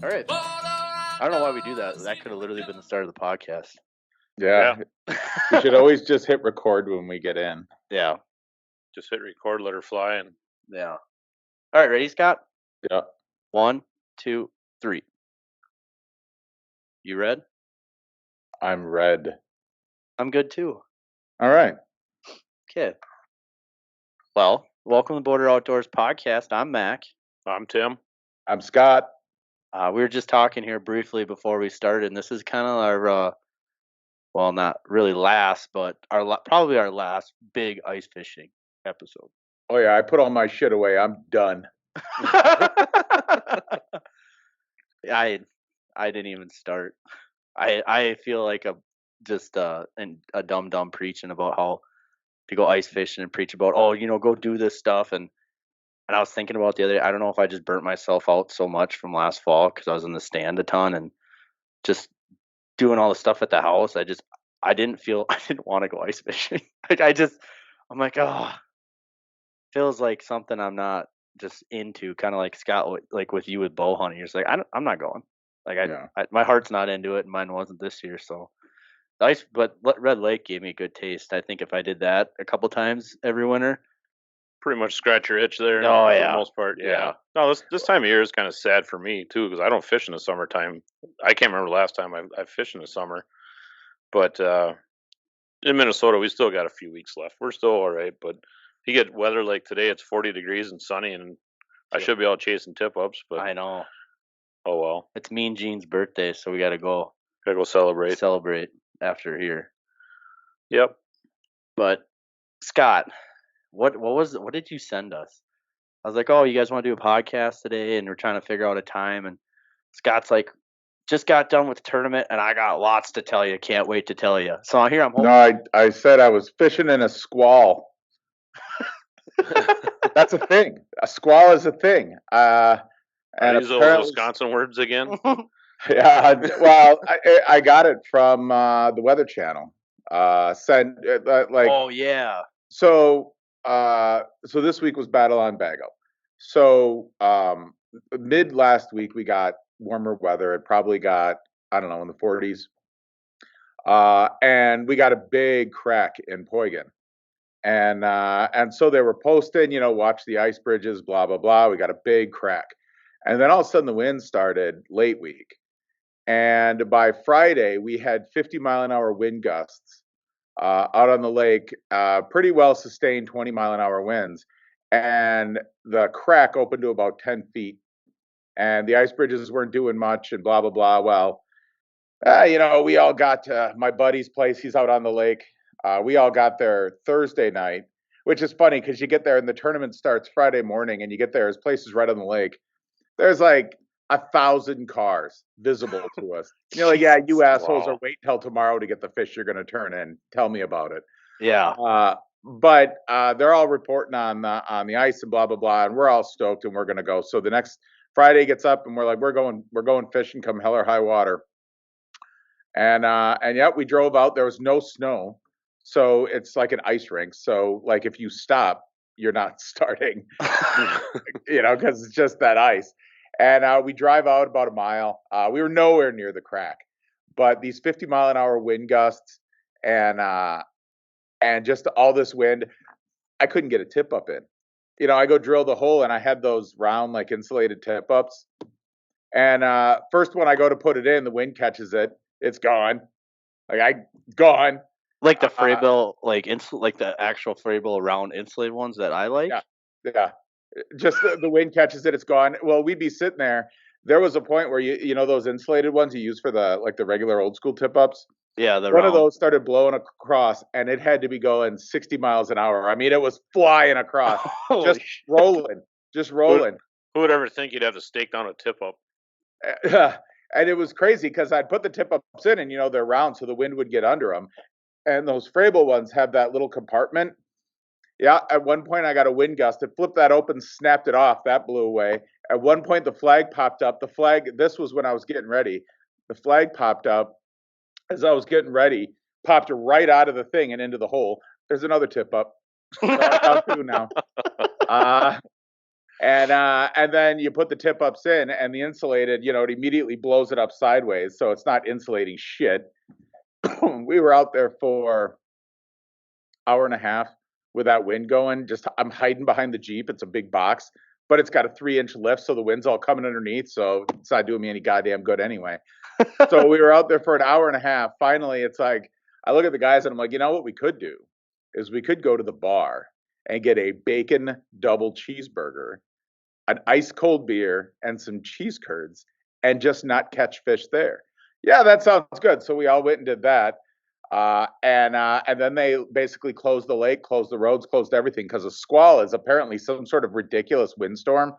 All right. I don't know why we do that. That could have literally been the start of the podcast. Yeah. We should always just hit record when we get in. Yeah. Just hit record, let her fly, and Yeah. All right, ready, Scott? Yeah. 1, 2, 3. You read? I'm red. I'm good too. All right. Okay. Well, welcome to Border Outdoors Podcast. I'm Mac. I'm Tim. I'm Scott. We were just talking here briefly before we started, and this is kind of our, well, not really last, but probably our last big ice fishing episode. Oh yeah, I put all my shit away. I'm done. I didn't even start. I feel like a dumb preaching about how to go ice fishing and preach about, go do this stuff. And I was thinking about the other day, I don't know if I just burnt myself out so much from last fall because I was in the stand a ton and just doing all the stuff at the house. I didn't want to go ice fishing. I'm like, feels like something I'm not just into, kind of like Scott, like with you with bow hunting. You're just like, I'm not going. Like my heart's not into it, and mine wasn't this year. So but Red Lake gave me a good taste. I think if I did that a couple times every winter, pretty much scratch your itch there. Oh for yeah, the most part. Yeah. No, this time of year is kind of sad for me too because I don't fish in the summertime. I can't remember the last time I fished in the summer, but in Minnesota we still got a few weeks left. We're still all right, but you get weather like today, it's 40 degrees and sunny, and I should be out chasing tip-ups, but I know. Oh well. It's Mean Gene's birthday, so we got to go. Gotta go celebrate. Celebrate after here. Yep. But Scott, what did you send us? I was like, oh, you guys want to do a podcast today, and we're trying to figure out a time. And Scott's like, just got done with the tournament, and I got lots to tell you. Can't wait to tell you. So here I'm home. No, I said I was fishing in a squall. That's a thing. A squall is a thing. And these old Wisconsin words again. Yeah. Well, I got it from the Weather Channel. Oh yeah. So this week was Battle on Bago. So mid last week we got warmer weather. It probably got, I don't know, in the 40s. And we got a big crack in Poygan. And so they were posting, watch the ice bridges, blah, blah, blah. We got a big crack. And then all of a sudden the wind started late week. And by Friday, we had 50-mile-an-hour wind gusts out on the lake, pretty well sustained 20-mile-an-hour winds. And the crack opened to about 10 feet. And the ice bridges weren't doing much and blah, blah, blah. Well, we all got to my buddy's place. He's out on the lake. We all got there Thursday night, which is funny because you get there and the tournament starts Friday morning and you get there, his place is right on the lake. There's like 1,000 cars visible to us. You're like, yeah, you assholes are waiting till tomorrow to get the fish you're going to turn in. Tell me about it. Yeah. But they're all reporting on the ice and blah, blah, blah. And we're all stoked and we're going to go. So the next Friday gets up and we're like, we're going fishing come hell or high water. And yeah, we drove out. There was no snow. So it's like an ice rink. So like if you stop, you're not starting, because it's just that ice. And we drive out about a mile. We were nowhere near the crack, but these 50-mile-an-hour wind gusts and just all this wind, I couldn't get a tip up in. I go drill the hole and I had those round like insulated tip ups. And first when I go to put it in, the wind catches it. It's gone. Gone. Like the Freybill, like the actual Freybill round insulated ones that I like. Yeah. Just the wind catches it, it's gone. Well, we'd be sitting there. There was a point where you know those insulated ones you use for the regular old school tip ups. Yeah, one of those started blowing across, and it had to be going 60 miles an hour. I mean, it was flying across, rolling. Who would ever think you'd have to stake down a tip up? And it was crazy because I'd put the tip ups in, and they're round, so the wind would get under them. And those Freybill ones have that little compartment. Yeah, at one point I got a wind gust. It flipped that open, snapped it off. That blew away. At one point the flag popped up. This was when I was getting ready. The flag popped up as I was getting ready, popped right out of the thing and into the hole. There's another tip up. So I'm down two now. And then you put the tip ups in, and the insulated, it immediately blows it up sideways, so it's not insulating shit. We were out there for hour and a half with that wind going. Just I'm hiding behind the Jeep. It's a big box, but it's got a 3-inch lift, so the wind's all coming underneath. So it's not doing me any goddamn good anyway. So we were out there for an hour and a half. Finally, it's like I look at the guys and I'm like, you know what we could do is we could go to the bar and get a bacon double cheeseburger, an ice cold beer, and some cheese curds, and just not catch fish there. Yeah, that sounds good. So we all went and did that. And then they basically closed the lake, closed the roads, closed everything because a squall is apparently some sort of ridiculous windstorm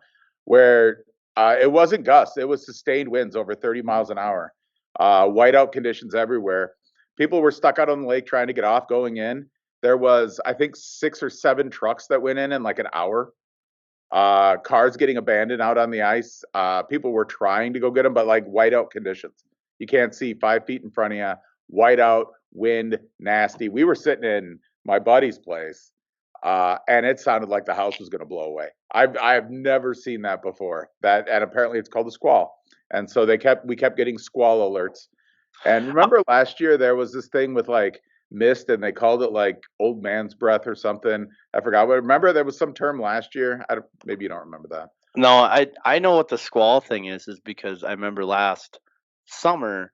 where it wasn't gusts, it was sustained winds over 30 miles an hour, whiteout conditions everywhere. People were stuck out on the lake trying to get off, going in. There was, I think, 6 or 7 trucks that went in like an hour. Cars getting abandoned out on the ice. People were trying to go get them, but like whiteout conditions. You can't see 5 feet in front of you. Whiteout, wind, nasty. We were sitting in my buddy's place, and it sounded like the house was going to blow away. I've never seen that before. And apparently it's called a squall. And so we kept getting squall alerts. And remember last year there was this thing with like mist, and they called it like old man's breath or something. I forgot. But remember there was some term last year. Maybe you don't remember that. No, I know what the squall thing is because I remember last summer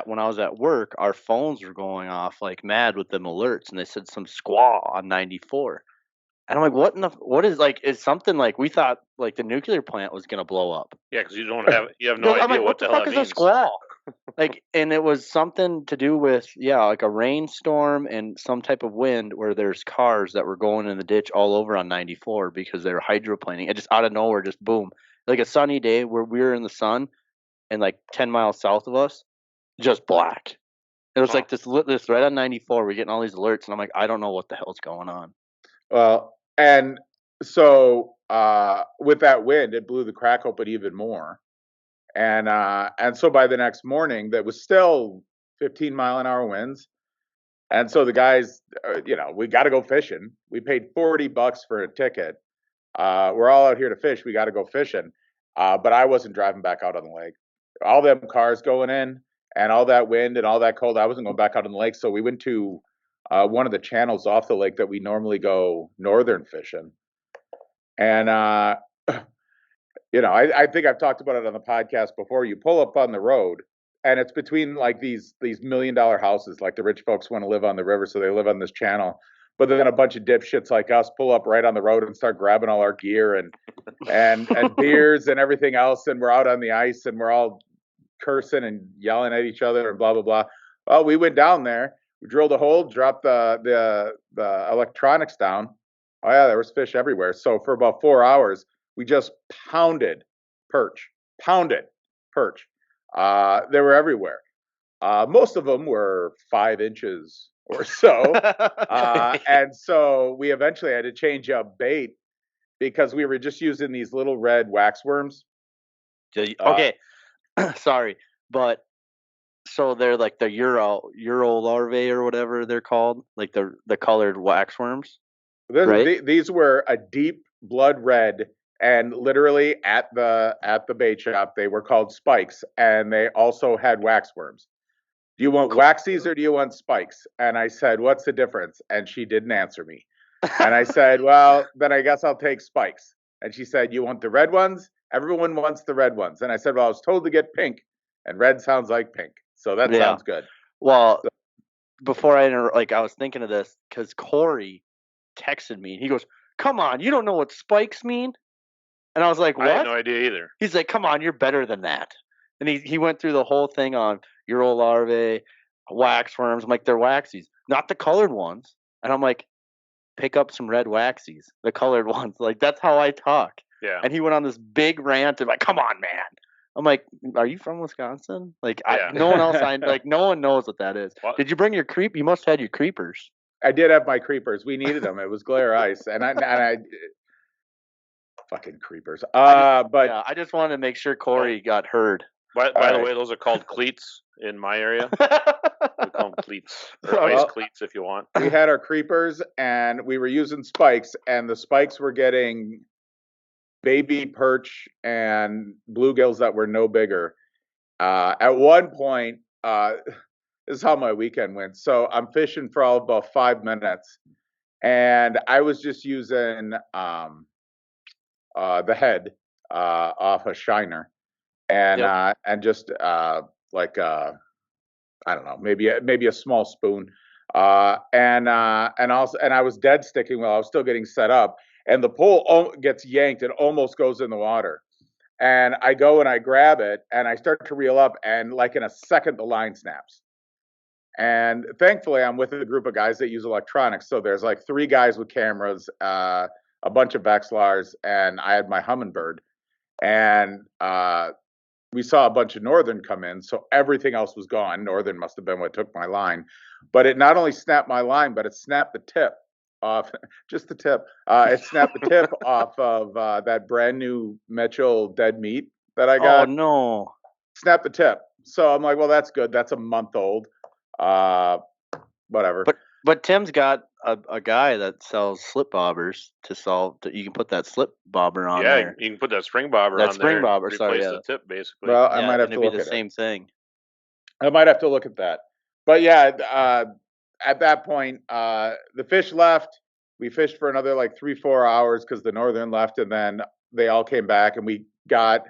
when I was at work, our phones were going off like mad with them alerts, and they said some squall on 94. And I'm like, what is like, is something like we thought like the nuclear plant was going to blow up. Yeah, because you have no I'm idea like, what the hell fuck that is means. a squall? Like, and it was something to do with, like a rainstorm and some type of wind where there's cars that were going in the ditch all over on 94 because they were hydroplaning. And just out of nowhere, just boom. Like a sunny day where we were in the sun and like 10 miles south of us, just black. It was like this right on 94. We're getting all these alerts, and I'm like, I don't know what the hell's going on. Well, and so with that wind, it blew the crack open even more. And so by the next morning, that was still 15-mile-an-hour winds. And so the guys, we got to go fishing. We paid $40 for a ticket. We're all out here to fish. We got to go fishing. But I wasn't driving back out on the lake. All them cars going in and all that wind and all that cold, I wasn't going back out on the lake. So we went to one of the channels off the lake that we normally go northern fishing. And I think I've talked about it on the podcast before. You pull up on the road, and it's between like these $1 million houses. Like the rich folks want to live on the river, so they live on this channel. But then a bunch of dipshits like us pull up right on the road and start grabbing all our gear and beers and everything else, and we're out on the ice and we're all cursing and yelling at each other and blah blah blah. Well, we went down there, we drilled a hole, dropped the electronics down. Oh yeah, there was fish everywhere. So for about 4 hours, we just pounded perch. They were everywhere. Most of them were 5 inches or so. And so we eventually had to change up bait because we were just using these little red wax worms. Okay, sorry, but so they're like the Euro larvae or whatever they're called, like the colored wax worms. Right? These were a deep blood red, and literally at the bait shop they were called spikes, and they also had wax worms. Do you want waxies or do you want spikes? And I said, what's the difference? And she didn't answer me. And I said, well, then I guess I'll take spikes. And she said, you want the red ones? Everyone wants the red ones. And I said, well, I was told to get pink, and red sounds like pink. So that sounds good. Well, before I was thinking of this because Corey texted me. He goes, come on, you don't know what spikes mean? And I was like, what? I had no idea either. He's like, come on, you're better than that. And he went through the whole thing on Euro larvae, wax worms. I'm like, they're waxies, not the colored ones. And I'm like, pick up some red waxies, the colored ones. Like, that's how I talk. Yeah. And he went on this big rant and like, come on, man. I'm like, are you from Wisconsin? Like, no one else, no one knows what that is. What? Did you bring your creep? You must have had your creepers. I did have my creepers. We needed them. It was glare ice, and I fucking creepers. I just wanted to make sure Corey got heard. By the way, those are called cleats in my area. We call them cleats, or ice cleats if you want. We had our creepers, and we were using spikes, and the spikes were getting baby perch and bluegills that were no bigger. At one point, this is how my weekend went. So I'm fishing for all about 5 minutes, and I was just using the head off a shiner, Yep. and just like I don't know, maybe a small spoon, and also, and I was dead sticking while I was still getting set up, and the pole gets yanked and almost goes in the water, and I go and I grab it and I start to reel up, and like in a second the line snaps. And thankfully, I'm with a group of guys that use electronics. So there's like 3 guys with cameras, a bunch of vexilars, and I had my hummingbird. And we saw a bunch of northern come in, so everything else was gone. Northern must have been what took my line, but it not only snapped my line, but it snapped the tip off, just the tip. It snapped the tip off of that brand new Mitchell dead meat that I Oh got. no. Snapped the tip. So I'm like, well, that's good. That's a month old. Uh, whatever. But Tim's got a guy that sells slip bobbers to solve. You can put that slip bobber on Yeah, there. you can put that spring bobber That on spring there. bobber, And sorry, replace yeah. the tip basically. Well, I Yeah, might have and to it'd be look the at it. same thing. I might have to look at that. But yeah, at that point, the fish left. We fished for another like 3-4 hours because the northern left, and then they all came back, and we got,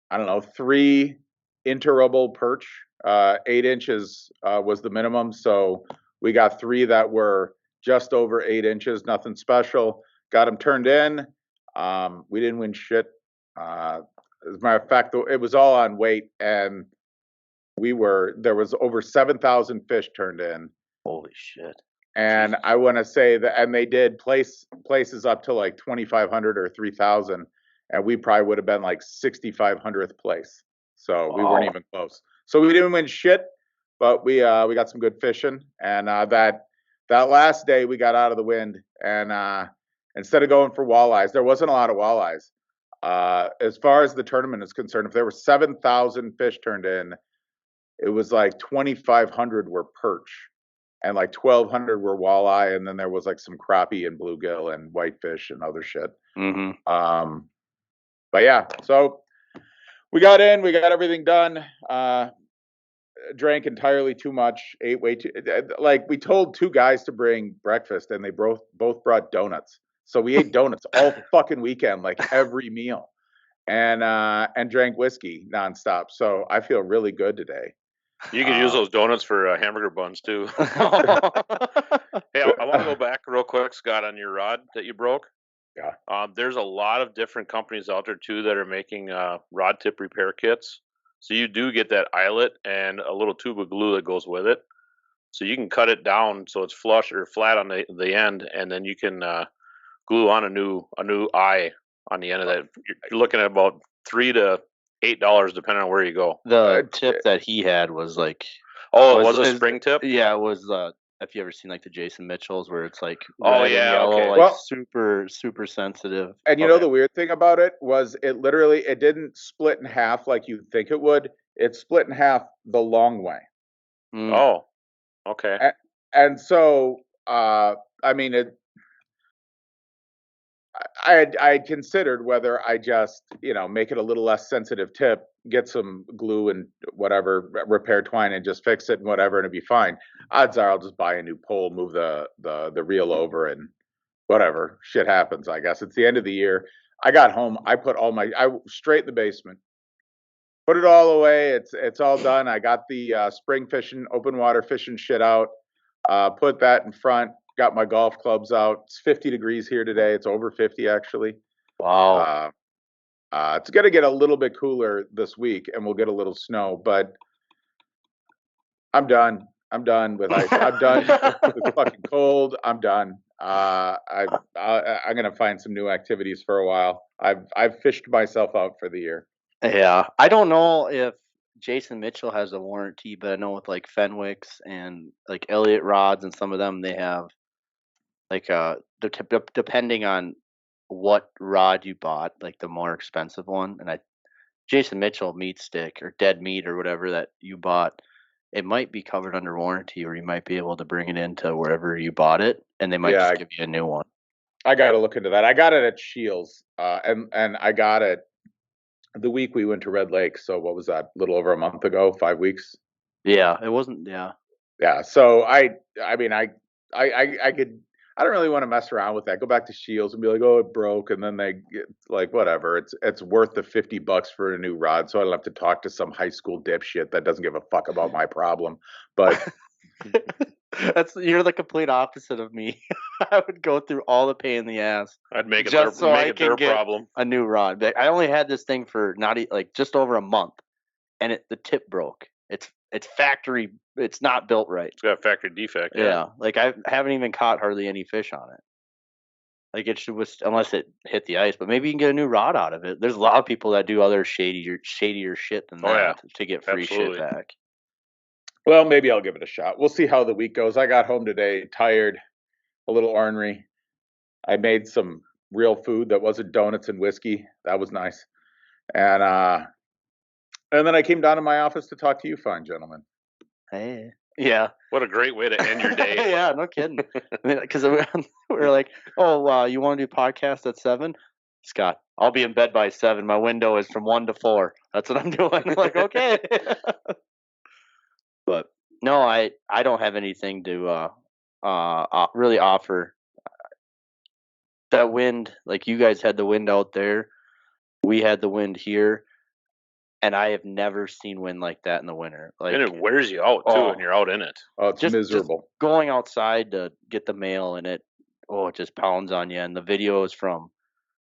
I don't know, 3 interrable perch. 8 inches was the minimum, so we got 3 that were just over 8 inches, nothing special. Got them turned in. We didn't win shit. As a matter of fact, it was all on weight, and there was over 7,000 fish turned in. Holy shit. And I want to say that, and they did places up to like 2,500 or 3,000, and we probably would have been like 6,500th place. So we weren't even close. So we didn't win shit, but we got some good fishing. And that last day we got out of the wind, and instead of going for walleyes, there wasn't a lot of walleyes. As far as the tournament is concerned, if there were 7,000 fish turned in, it was like 2,500 were perch, and like 1,200 were walleye, and then there was like some crappie and bluegill and whitefish and other shit. Mm-hmm. But yeah, so we got in, we got everything done. Drank entirely too much, ate way too. Like, we told 2 guys to bring breakfast, and they both brought donuts. So we ate donuts all fucking weekend, like every meal, and drank whiskey nonstop. So I feel really good today. You could use those donuts for hamburger buns too. Hey, I want to go back real quick, Scott, on your rod that you broke. Yeah. There's a lot of different companies out there too that are making rod tip repair kits. So you do get that eyelet and a little tube of glue that goes with it. So you can cut it down so it's flush or flat on the end, and then you can glue on a new eye on the end of that. You're looking at about $3 to $8 depending on where you go. The tip that he had was like, oh, it was a spring tip. Yeah, it was. Have you ever seen like the Jason Mitchells where it's like Oh, red yeah, and yellow, okay. like Well, super sensitive? And you know the weird thing about it was it didn't split in half like you'd think it would. It split in half the long way. Mm. Oh, okay. And so, I mean, I had considered whether I just, make it a little less sensitive tip, get some glue and whatever, repair twine, and just fix it and whatever, and it'd be fine. Odds are I'll just buy a new pole, move the reel over, and whatever, shit happens. I guess it's the end of the year. I got home. I put I straight in the basement, put it all away. It's all done. I got the spring fishing, open water fishing shit out. Put that in front. Got my golf clubs out. It's 50 degrees here today. It's over 50 actually. Wow. It's going to get a little bit cooler this week, and we'll get a little snow. But I'm done. I'm done with ice. I'm done with fucking cold. I'm done. I'm gonna find some new activities for a while. I've fished myself out for the year. Yeah, I don't know if Jason Mitchell has a warranty, but I know with like Fenwick's and like Elliott rods and some of them, they have like depending on what rod you bought, like the more expensive one, and Jason Mitchell meat stick or dead meat or whatever that you bought, it might be covered under warranty, or you might be able to bring it into wherever you bought it, and they might just give you a new one. I got to look into that. I got it at Shields, and I got it the week we went to Red Lake. So what was that? A little over a month ago, 5 weeks. Yeah, it wasn't. Yeah, Yeah. So I mean, I could. I don't really want to mess around with that. Go back to Shields and be like, oh, it broke, and then they get like whatever. It's worth the $50 for a new rod, so I don't have to talk to some high school dipshit that doesn't give a fuck about my problem. But you're the complete opposite of me. I would go through all the pain in the ass I'd make it just their, so make I it their can get problem. a new rod. But I only had this thing for like just over a month, and the tip broke. It's factory. It's not built right. It's got a factory defect. Yeah, like I haven't even caught hardly any fish on it. Like it should, unless it hit the ice. But maybe you can get a new rod out of it. There's a lot of people that do other shadier shit than that to get free Absolutely. shit back. well, maybe I'll give it a shot. We'll see how the week goes. I got home today tired, a little ornery. I made some real food that wasn't donuts and whiskey. That was nice. And then I came down to my office to talk to you fine gentlemen. Hey. Yeah. What a great way to end your day. Yeah, no kidding. Because we're like, oh, you want to do podcast at 7? Scott, I'll be in bed by 7. My window is from 1 to 4. That's what I'm doing. I'm like, okay. But no, I don't have anything to really offer. That wind, like you guys had the wind out there, we had the wind here, and I have never seen wind like that in the winter. Like, and it wears you out too when you're out in it. Oh, it's miserable. Just going outside to get the mail, and it just pounds on you. And the videos from,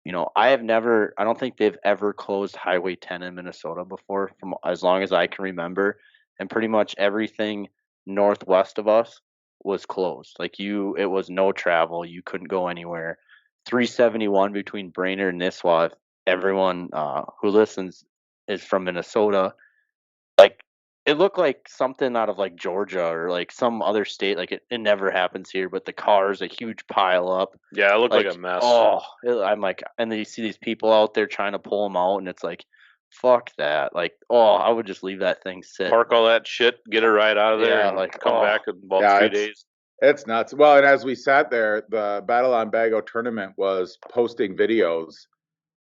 I don't think they've ever closed Highway 10 in Minnesota before, from as long as I can remember. And pretty much everything northwest of us was closed. Like it was no travel. You couldn't go anywhere. 371 between Brainerd and Nisswa. If everyone who listens is from Minnesota, like it looked like something out of like Georgia or like some other state. Like it never happens here, but the cars, a huge pile up. Yeah, it looked like a mess. I'm like, and then you see these people out there trying to pull them out, and it's like, fuck that. Like, I would just leave that thing sit. Park all that shit, get it right out of there, and like come back in about 3 days. It's nuts. Well, and as we sat there, the Battle on Bago tournament was posting videos,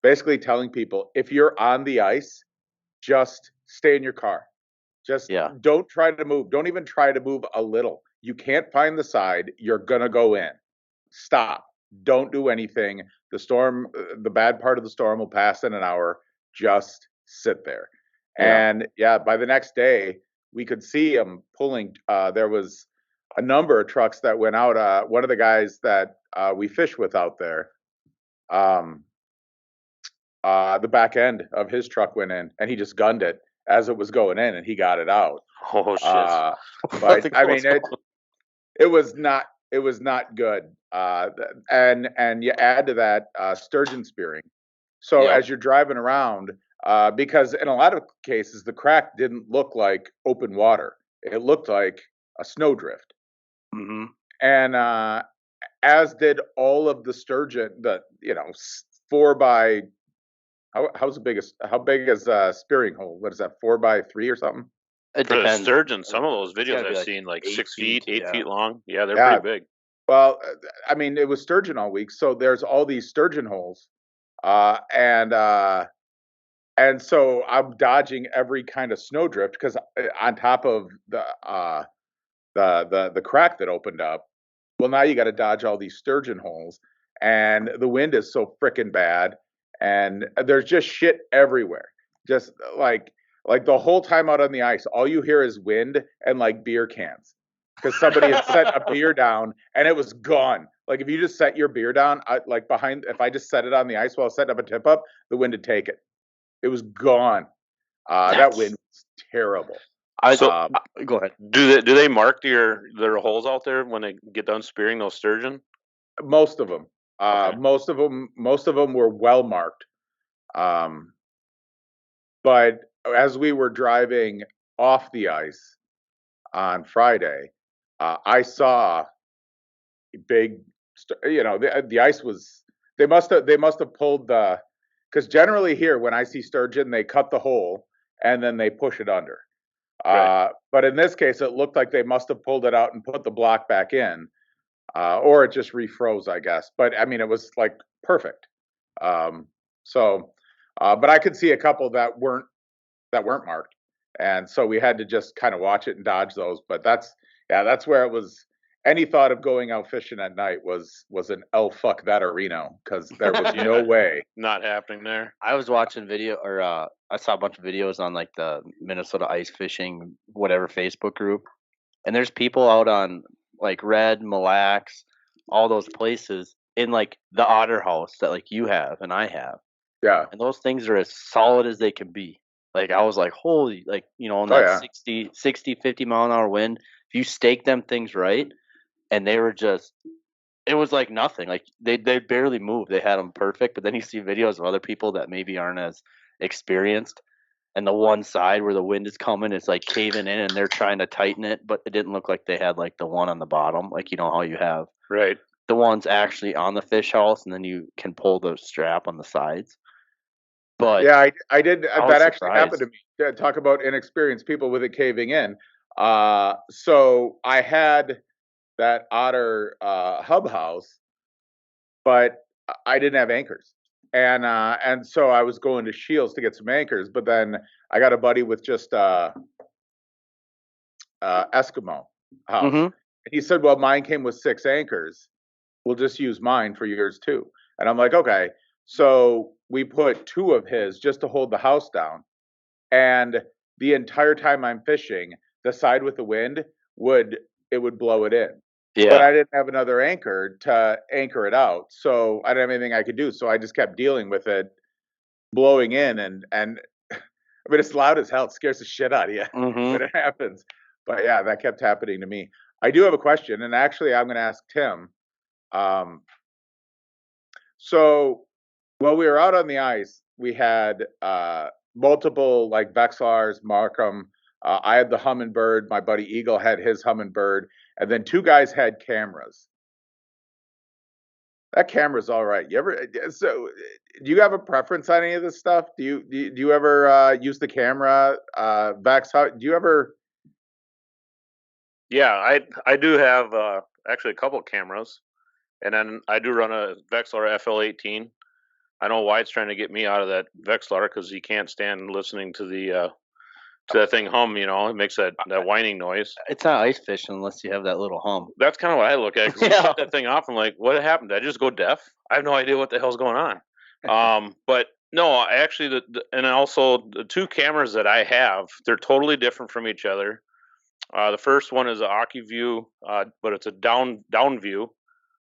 basically telling people, if you're on the ice, just stay in your car. Just don't try to move. Don't even try to move a little. You can't find the side. You're going to go in. Stop. Don't do anything. The storm, the bad part of the storm will pass in an hour. Just sit there. Yeah. And by the next day, we could see them pulling. There was a number of trucks that went out. One of the guys that we fish with out there, the back end of his truck went in, and he just gunned it as it was going in, and he got it out. Oh shit! But I mean, it was not good. And you add to that sturgeon spearing. So as you're driving around, because in a lot of cases the crack didn't look like open water; it looked like a snowdrift. Mm-hmm. And as did all of the sturgeon, 4 by. How big is a spearing hole? What is that, 4 by 3 or something? It For depends. the sturgeon, some of those videos I've seen, like 6 feet, 8 feet long. Yeah, they're pretty big. Well, I mean, it was sturgeon all week, so there's all these sturgeon holes, and so I'm dodging every kind of snowdrift because on top of the crack that opened up, well, now you got to dodge all these sturgeon holes, and the wind is so frickin' bad. And there's just shit everywhere. Just like the whole time out on the ice, all you hear is wind and like beer cans. Because somebody had set a beer down and it was gone. Like if you just set your beer down, if I just set it on the ice while I was setting up a tip up, the wind would take it. It was gone. That wind was terrible. Go ahead. Do they mark their holes out there when they get done spearing those sturgeon? Most of them. Okay. Most of them were well marked. But as we were driving off the ice on Friday, I saw big, the ice was, they must have pulled because generally here when I see sturgeon, they cut the hole and then they push it under. Right. But in this case, it looked like they must have pulled it out and put the block back in. or it just refroze, I guess. But I mean, it was like perfect. But I could see a couple that weren't marked, and so we had to just kind of watch it and dodge those. But that's where it was. Any thought of going out fishing at night was an fuck that arena, because there was no way. Not happening there. I was watching video, or I saw a bunch of videos on like the Minnesota ice fishing whatever Facebook group, and there's people out on like Red, Mille Lacs, all those places in like the Otter House that like you have and I have. Yeah. And those things are as solid as they can be. Like I was like, holy, like, you know, in that 60, 50 mile an hour wind, if you stake them things right, and they were just, it was like nothing. Like they barely moved. They had them perfect. But then you see videos of other people that maybe aren't as experienced, and the one side where the wind is coming is like caving in, and they're trying to tighten it, but it didn't look like they had like the one on the bottom, like you know how you have right the ones actually on the fish house, and then you can pull the strap on the sides. But yeah, I did. That actually surprised. happened to me. Talk about inexperienced people with it caving in. So I had that Otter hub house, but I didn't have anchors, and so I was going to Shields to get some anchors. But then I got a buddy with just Eskimo house. Mhm. He said, "Well, mine came with 6 anchors. We'll just use mine for yours too." And I'm like, "Okay." So we put 2 of his just to hold the house down. And the entire time I'm fishing, the side with the wind would blow it in. Yeah. But I didn't have another anchor to anchor it out. So I didn't have anything I could do. So I just kept dealing with it blowing in, and I mean, it's loud as hell. It scares the shit out of you when it happens. But yeah, that kept happening to me. I do have a question, and actually I'm going to ask Tim. So while we were out on the ice, we had multiple like vexilars, Markham. I had the Humminbird. My buddy Eagle had his Humminbird, and then 2 guys had cameras. That camera's all right. Do you have a preference on any of this stuff? Do you ever use the camera, Vex? Do you ever? Yeah, I do have actually a couple cameras, and then I do run a Vexilar FL18. I know Wyatt's trying to get me out of that Vexilar because he can't stand listening to the to that thing hum. You know, it makes that whining noise. It's not ice fishing unless you have that little hum. That's kind of what I look at. Cause you shut that thing off, I'm like, what happened? Did I just go deaf? I have no idea what the hell's going on. But no, I actually, and also the 2 cameras that I have, they're totally different from each other. The first one is an aquaview, but it's a down view.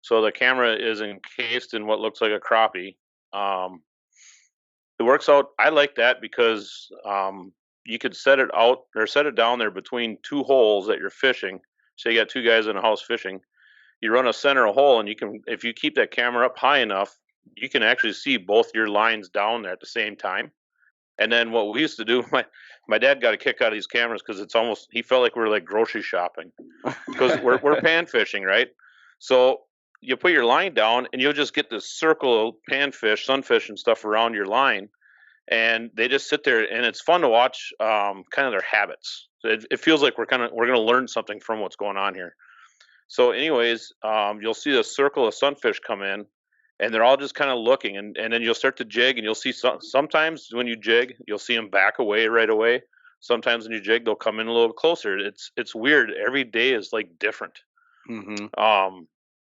So the camera is encased in what looks like a crappie. It works out. I like that because you could set it out or set it down there between 2 holes that you're fishing. So you got 2 guys in a house fishing. You run a center hole, and you can, if you keep that camera up high enough, you can actually see both your lines down there at the same time. And then what we used to do, my dad got a kick out of these cameras because it's almost, he felt like we were like grocery shopping because we're pan fishing, right? So you put your line down, and you'll just get this circle of panfish, sunfish, and stuff around your line, and they just sit there, and it's fun to watch kind of their habits. It feels like we're going to learn something from what's going on here. So, anyways, you'll see a circle of sunfish come in, and they're all just kind of looking, and then you'll start to jig, and you'll see sometimes when you jig, you'll see them back away right away. Sometimes when you jig, they'll come in a little closer. It's weird. Every day is like different.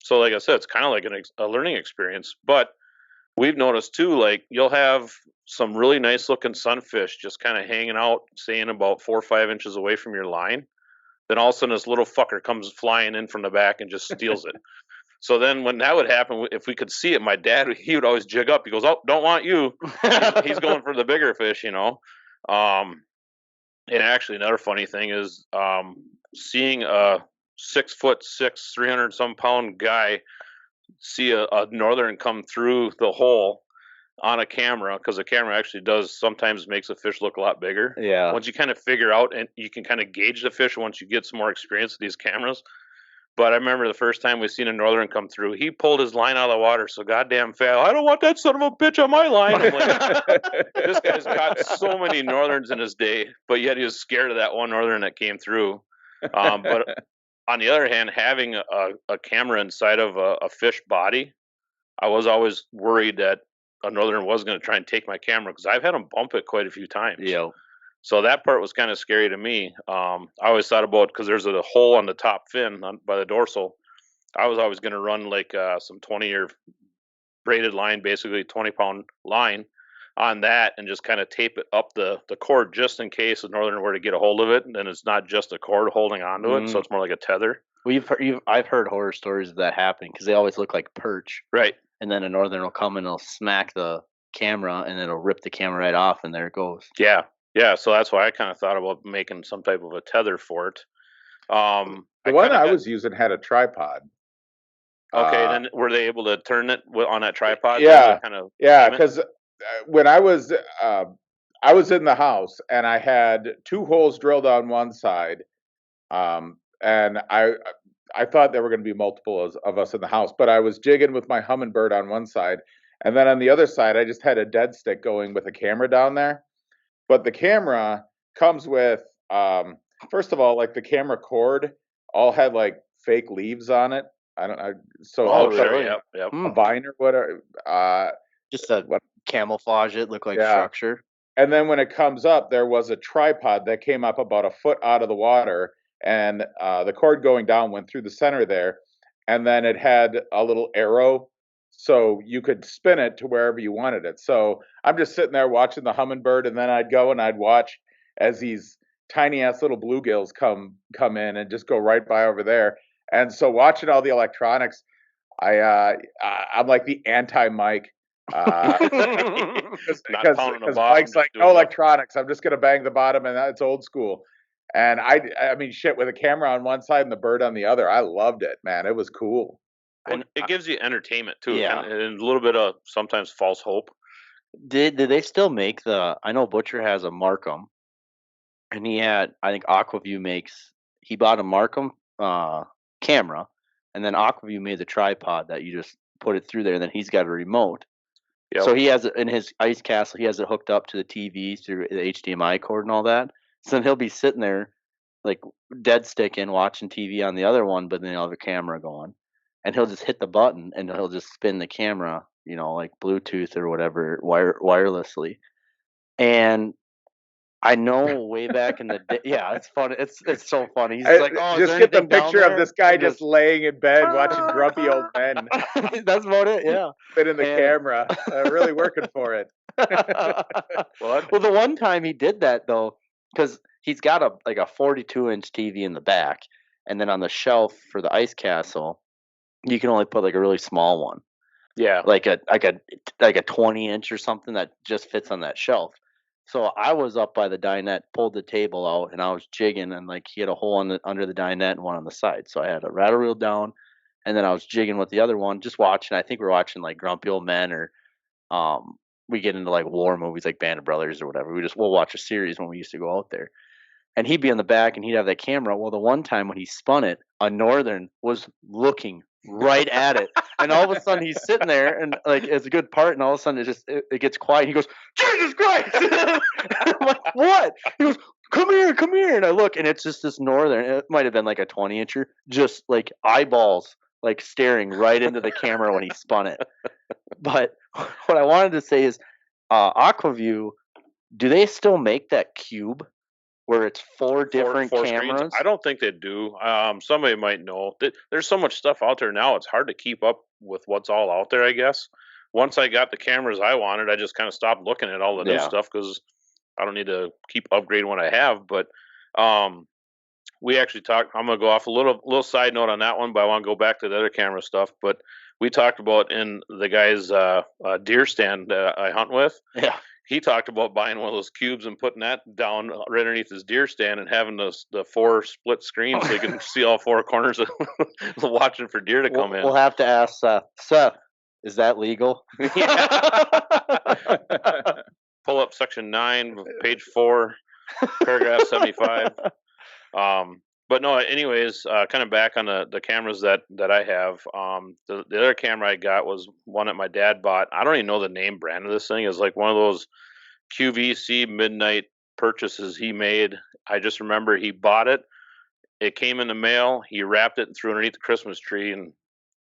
So like I said, it's kind of like a learning experience. But we've noticed too, like you'll have some really nice looking sunfish just kind of hanging out, staying about 4 or 5 inches away from your line. Then all of a sudden this little fucker comes flying in from the back and just steals it. So then when that would happen, if we could see it, my dad, he would always jig up. He goes, "Oh, don't want you." He's going for the bigger fish, you know. And actually another funny thing is seeing a 6'6", 300-some-pound guy see a northern come through the hole on a camera, because the camera actually does sometimes makes a fish look a lot bigger. Yeah. Once you kind of figure out, and you can kind of gauge the fish once you get some more experience with these cameras. But I remember the first time we seen a northern come through, he pulled his line out of the water so goddamn fast. "I don't want that son of a bitch on my line." I'm like, this guy's caught so many northerns in his day, but yet he was scared of that one northern that came through. But on the other hand, having a camera inside of a fish body, I was always worried that a northern was going to try and take my camera because I've had them bump it quite a few times. Yeah. So that part was kind of scary to me. I always thought about, because there's a hole on the top fin by the dorsal. I was always going to run like some 20-year braided line, basically 20-pound line on that, and just kind of tape it up the cord just in case a northern were to get a hold of it. And then it's not just a cord holding onto it, so it's more like a tether. Well, I've heard horror stories of that happening because they always look like perch. Right. And then a northern will come and it'll smack the camera and it'll rip the camera right off, and there it goes. Yeah. Yeah. So that's why I kind of thought about making some type of a tether for it. The one I was using had a tripod. Okay, then were they able to turn it on that tripod? Yeah, kind of because when I was in the house and I had 2 holes drilled on one side, and I thought there were going to be multiple of us in the house, but I was jigging with my hummingbird on one side, and then on the other side I just had a dead stick going with a camera down there. But the camera comes with, first of all, like the camera cord all had like fake leaves on it. I don't know. So really? Yep. a vine or whatever. Just to camouflage it, look like structure. And then when it comes up, there was a tripod that came up about a foot out of the water, and the cord going down went through the center there, and then it had a little arrow, so you could spin it to wherever you wanted it. So I'm just sitting there watching the hummingbird, and then I'd go and I'd watch as these tiny ass little bluegills come in and just go right by over there. And so watching all the electronics, I'm like the anti-Mike. Because Mike's like, no electronics. I'm just gonna bang the bottom, and it's old school. And I mean, shit, with a camera on one side and the bird on the other, I loved it, man. It was cool. And it gives you entertainment too, Yeah. and a little bit of sometimes false hope. Did they still make I know Butcher has a Markham, and I think Aquaview he bought a Markham camera, and then Aquaview made the tripod that you just put it through there, and then he's got a remote. Yep. So he has it in his ice castle. He has it hooked up to the TV through the HDMI cord and all that. So then he'll be sitting there, like dead sticking, watching TV on the other one, but then he'll have a camera going, and he'll just hit the button and he'll just spin the camera, like Bluetooth or whatever, wirelessly. And I know way back in the day, yeah, it's funny. It's so funny. He's like, oh, just get the picture of this guy just laying in bed watching grumpy old men. That's about it. Yeah, spinning the camera, really working for it. Well, the one time he did that though, because he's got a 42-inch TV in the back, and then on the shelf for the ice castle, you can only put like a really small one. Yeah, like a 20-inch or something that just fits on that shelf. So I was up by the dinette, pulled the table out, and I was jigging, and like he had a hole under the dinette and one on the side. So I had a rattle reel down, and then I was jigging with the other one, just watching. I think we're watching like Grumpy Old Men, or we get into like war movies like Band of Brothers or whatever. We'll watch a series when we used to go out there. And he'd be in the back and he'd have that camera. Well, the one time when he spun it, a northern was looking right at it. And all of a sudden he's sitting there, and like it's a good part, and all of a sudden it gets quiet. He goes, Jesus Christ! I'm like, what? He goes, come here. And I look, and it's just this northern. It might have been like a 20-incher, just like eyeballs, like staring right into the camera when he spun it. But what I wanted to say is, Aquaview, do they still make that cube where it's four different cameras? Screens? I don't think they do. Somebody might know. There's so much stuff out there now, it's hard to keep up with what's all out there, I guess. Once I got the cameras I wanted, I just kind of stopped looking at all the new stuff because I don't need to keep upgrading what I have. But we actually talked. I'm going to go off a little side note on that one, but I want to go back to the other camera stuff. But we talked about in the guy's deer stand that I hunt with. Yeah. He talked about buying one of those cubes and putting that down right underneath his deer stand and having the 4 split screens so you can see all 4 corners of watching for deer to come in. We'll have to ask Seth, is that legal? Pull up section 9, page 4, paragraph 75. But no, anyways, kind of back on the cameras that I have. The other camera I got was one that my dad bought. I don't even know the name brand of this thing. It's like one of those QVC midnight purchases he made. I just remember he bought it it came in the mail. He wrapped it and threw it underneath the Christmas tree. And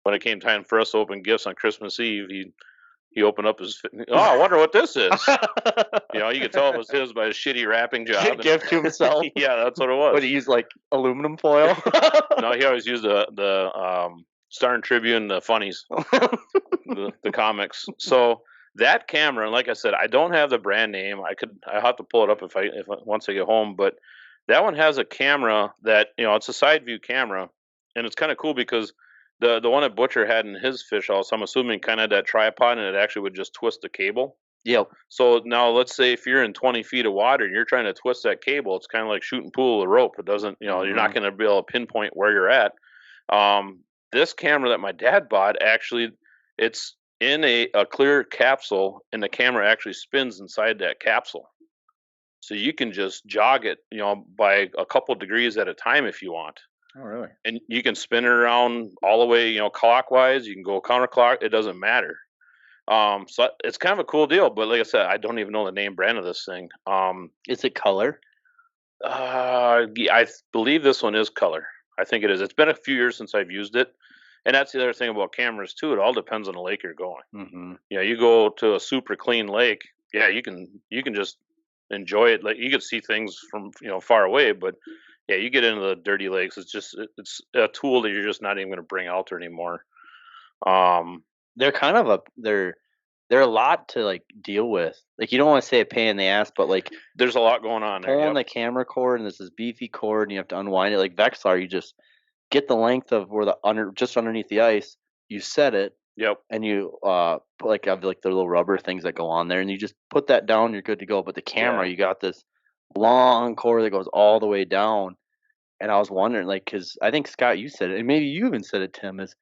when it came time for us to open gifts on Christmas Eve, he opened up his. Oh, I wonder what this is. You could tell it was his by his shitty wrapping job. Gift to himself. Yeah, that's what it was. Would he use like aluminum foil? No, he always used the Star and Tribune, the funnies, the comics. So that camera, and like I said, I don't have the brand name. I have to pull it up if once I get home. But that one has a camera that it's a side view camera, and it's kind of cool because the one that Butcher had in his fish house, I'm assuming kind of that tripod, and it actually would just twist the cable. Yep. So now let's say if you're in 20 feet of water and you're trying to twist that cable, it's kind of like shooting pool with a rope. It doesn't, you're not going to be able to pinpoint where you're at. This camera that my dad bought, actually, it's in a clear capsule, and the camera actually spins inside that capsule. So you can just jog it, by a couple degrees at a time if you want. Oh, really? And you can spin it around all the way, clockwise. You can go counterclock. It doesn't matter. So it's kind of a cool deal, but like I said, I don't even know the name brand of this thing. Is it color? I believe this one is color. I think it is. It's been a few years since I've used it, and that's the other thing about cameras too. It all depends on the lake you're going. Mm-hmm. You go to a super clean lake. Yeah, you can just enjoy it. Like you can see things from far away, but yeah, you get into the dirty lakes. It's a tool that you're just not even going to bring out there anymore. They're kind of they're a lot to like deal with. Like you don't want to say a pain in the ass, but like there's a lot going on there. Pulling the camera cord, and there's this beefy cord, and you have to unwind it. Like Vexilar, you just get the length of where just underneath the ice. You set it. Yep. And you put like the little rubber things that go on there, and you just put that down. You're good to go. But the camera, you got this long cord that goes all the way down. And I was wondering, like, because I think Scott, you said it, and maybe you even said it, Tim, is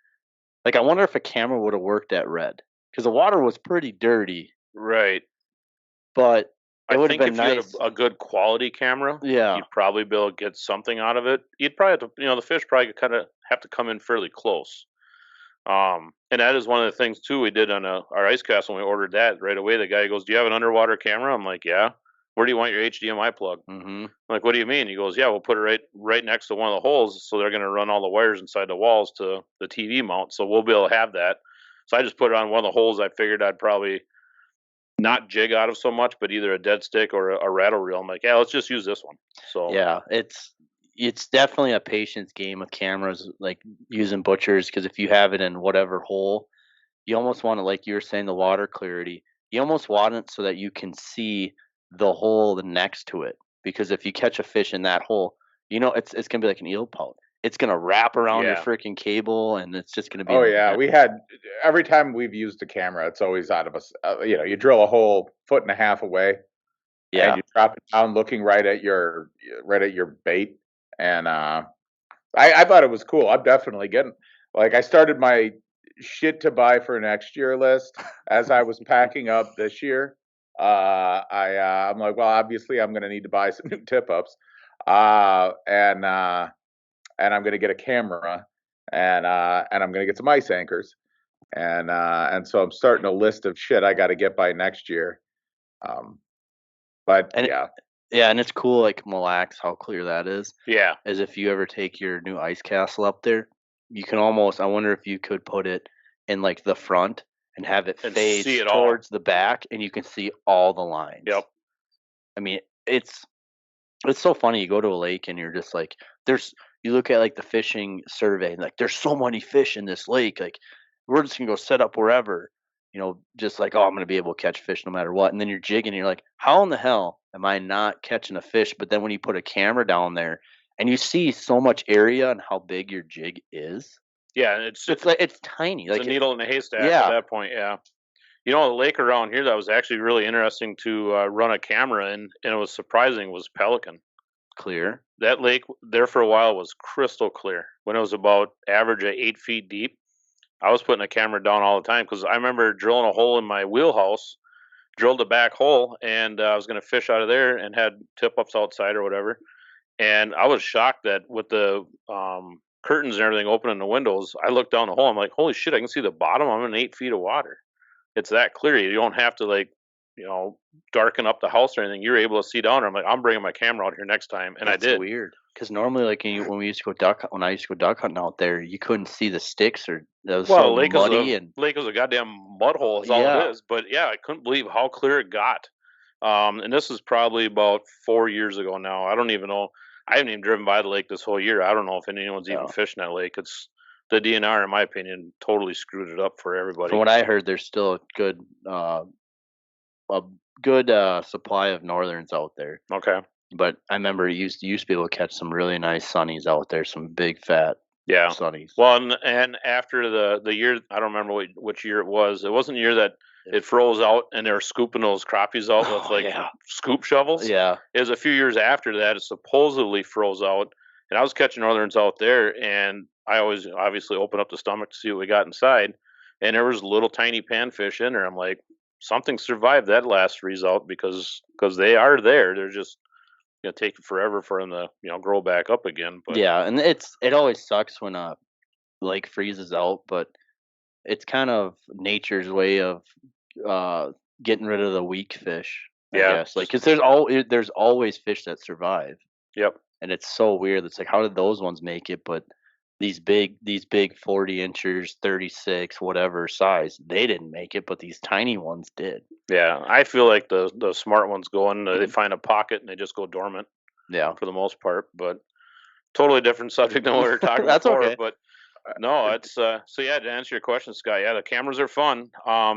like I wonder if a camera would have worked at red because the water was pretty dirty, right? But I think if you had a good quality camera, you'd probably be able to get something out of it. You'd probably have to, the fish probably kind of have to come in fairly close. And that is one of the things too we did on our ice castle when we ordered that right away. The guy goes, "Do you have an underwater camera?" I'm like, "Yeah." "Where do you want your HDMI plug?" Mm-hmm. I'm like, "What do you mean?" He goes, "Yeah, we'll put it right next to one of the holes, so they're going to run all the wires inside the walls to the TV mount, so we'll be able to have that." So I just put it on one of the holes I figured I'd probably not jig out of so much, but either a dead stick or a rattle reel. I'm like, "Yeah, let's just use this one." So yeah, it's definitely a patience game with cameras, like using Butchers, because if you have it in whatever hole, you almost want to, like you were saying, the water clarity. You almost want it so that you can see the hole next to it, because if you catch a fish in that hole, it's gonna be like an eel pout. It's gonna wrap around your freaking cable, and it's just gonna be. Oh yeah, we had every time we've used a camera, it's always out of us. You drill a hole 1.5 feet away, and you drop it down, looking right at your bait. And I thought it was cool. I'm definitely getting, like, I started my shit to buy for next year list as I was packing up this year. I'm like, well, obviously I'm going to need to buy some new tip ups, and I'm going to get a camera, and I'm going to get some ice anchors, and so I'm starting a list of shit I got to get by next year. Yeah, and it's cool, like Mille Lacs, how clear that is. Yeah. As if you ever take your new ice castle up there, you can almost, I wonder if you could put it in like the front and have it face towards the back, and you can see all the lines. Yep. I mean, it's so funny. You go to a lake and you're just like, you look at like the fishing survey, and like there's so many fish in this lake. Like we're just gonna go set up wherever, just like, oh, I'm gonna be able to catch fish no matter what. And then you're jigging, and you're like, how in the hell am I not catching a fish? But then when you put a camera down there and you see so much area and how big your jig is. Yeah, it's like it's tiny. It's like a needle in a haystack at that point. Yeah. The lake around here that was actually really interesting to run a camera in, and it was surprising, was Pelican. Clear. That lake there for a while was crystal clear. When it was about average at 8 feet deep, I was putting a camera down all the time because I remember drilling a hole in my wheelhouse, drilled a back hole, and I was going to fish out of there and had tip ups outside or whatever. And I was shocked that with the curtains and everything open in the windows, I looked down the hole. I'm like, holy shit, I can see the bottom. I'm in 8 feet of water. It's that clear. You don't have to like darken up the house or anything. You were able to see down there. I'm like, I'm bringing my camera out here next time, and That's I did. weird. Because normally, like when I used to go duck hunting out there, you couldn't see the sticks, or that was so muddy and lake was a goddamn mud hole. Is all Yeah. it is. But yeah, I couldn't believe how clear it got. And this is probably about 4 years ago now. I don't even know. I haven't even driven by the lake this whole year. I don't know if anyone's even fishing that lake. It's the DNR, in my opinion, totally screwed it up for everybody. From what I heard, there's still a good supply of northerns out there. Okay. But I remember you used to be able to catch some really nice sunnies out there, some big fat sunnies. Well, and after the year, I don't remember which year it was. It wasn't a year that it froze out and they were scooping those crappies out with scoop shovels. Yeah. It was a few years after that. It supposedly froze out, and I was catching northerns out there, and I always obviously open up the stomach to see what we got inside, and there was little tiny panfish in there. I'm like, something survived that last freeze out because they are there. They're just gonna take forever for them to grow back up again. But yeah, and it always sucks when a lake freezes out, but it's kind of nature's way of getting rid of the weak fish. I guess, like, because there's always fish that survive. Yep. And it's so weird. It's like, how did those ones make it? But these big 40 inches, 36, whatever size, they didn't make it, but these tiny ones did. Yeah, I feel like the smart ones go in, they find a pocket and they just go dormant. Yeah, for the most part, but totally different subject than what we were talking about before. Okay. But no, it's so yeah. To answer your question, Scott, yeah, the cameras are fun.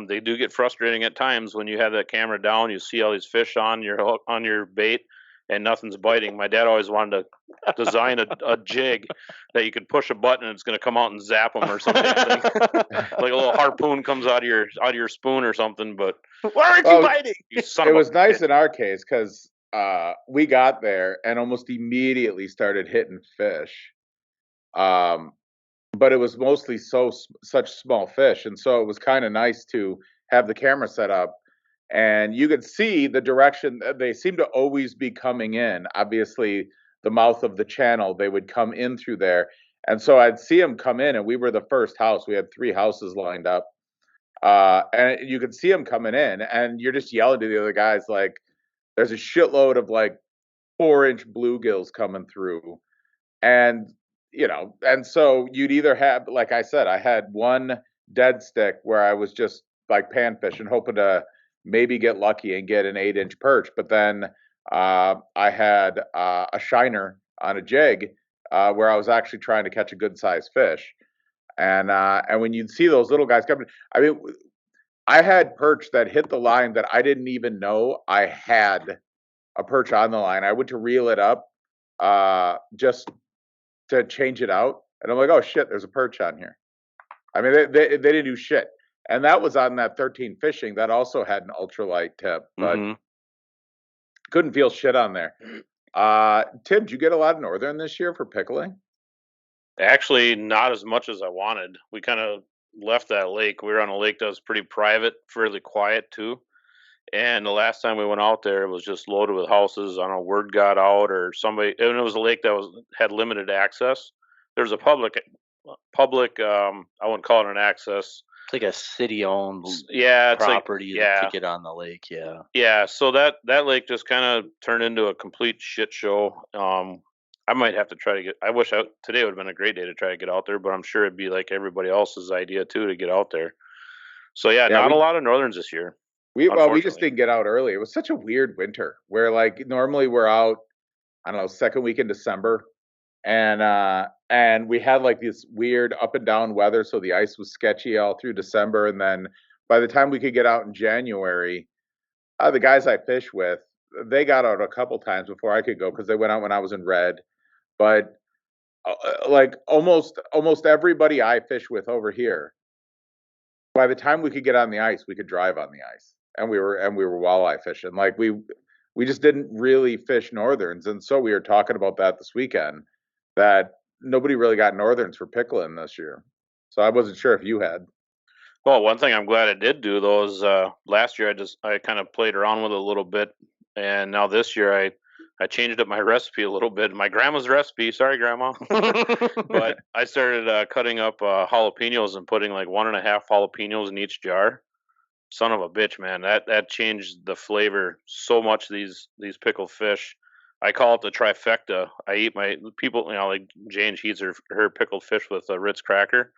They do get frustrating at times when you have that camera down. You see all these fish on your bait, and nothing's biting. My dad always wanted to design a jig that you could push a button and it's going to come out and zap them or something. Like a little harpoon comes out of your spoon or something. But why aren't you biting? It was nice in our case because we got there and almost immediately started hitting fish. But it was mostly such small fish, and so it was kind of nice to have the camera set up, and you could see the direction. They seem to always be coming in. Obviously, the mouth of the channel, they would come in through there, and so I'd see them come in, and we were the first house. We had 3 houses lined up, and you could see them coming in, and you're just yelling to the other guys like, "There's a shitload of like 4-inch bluegills coming through," and and so you'd either have, like I said, I had one dead stick where I was just like pan fishing, hoping to maybe get lucky and get an 8-inch perch. But then I had a shiner on a jig where I was actually trying to catch a good sized fish. And when you'd see those little guys coming, I mean, I had perch that hit the line that I didn't even know I had a perch on the line. I went to reel it up just to change it out, and I'm like, oh shit, there's a perch on here. I mean, they didn't do shit, and that was on that 13 fishing that also had an ultralight tip, but couldn't feel shit on there. Tim, did you get a lot of northern this year for pickling? Actually, not as much as I wanted. We kind of left that lake. We were on a lake that was pretty private, fairly quiet too. And the last time we went out there, it was just loaded with houses. I don't know, word got out or somebody, and it was a lake that had limited access. There's a public, I wouldn't call it an access. It's like a city-owned property to get on the lake. Yeah. Yeah. So that lake just kind of turned into a complete shit show. I might have to try to get. I wish today would have been a great day to try to get out there, but I'm sure it'd be like everybody else's idea too to get out there. So not a lot of northerns this year. We just didn't get out early. It was such a weird winter where like normally we're out, I don't know, second week in December, and we had like this weird up and down weather, so the ice was sketchy all through December, and then by the time we could get out in January, the guys I fish with, they got out a couple times before I could go because they went out when I was in red, but like almost everybody I fish with over here, by the time we could get on the ice, we could drive on the ice. And we were walleye fishing. Like we just didn't really fish northerns, and so we were talking about that this weekend. That nobody really got northerns for pickling this year. So I wasn't sure if you had. Well, one thing I'm glad I did do though is last year I kind of played around with it a little bit, and now this year I changed up my recipe a little bit. My grandma's recipe, sorry grandma, but I started cutting up jalapenos and putting like 1.5 jalapenos in each jar. son of a bitch, man. That changed the flavor so much. These pickled fish. I call it the trifecta. I eat my people, like Jane, she eats her pickled fish with a Ritz cracker.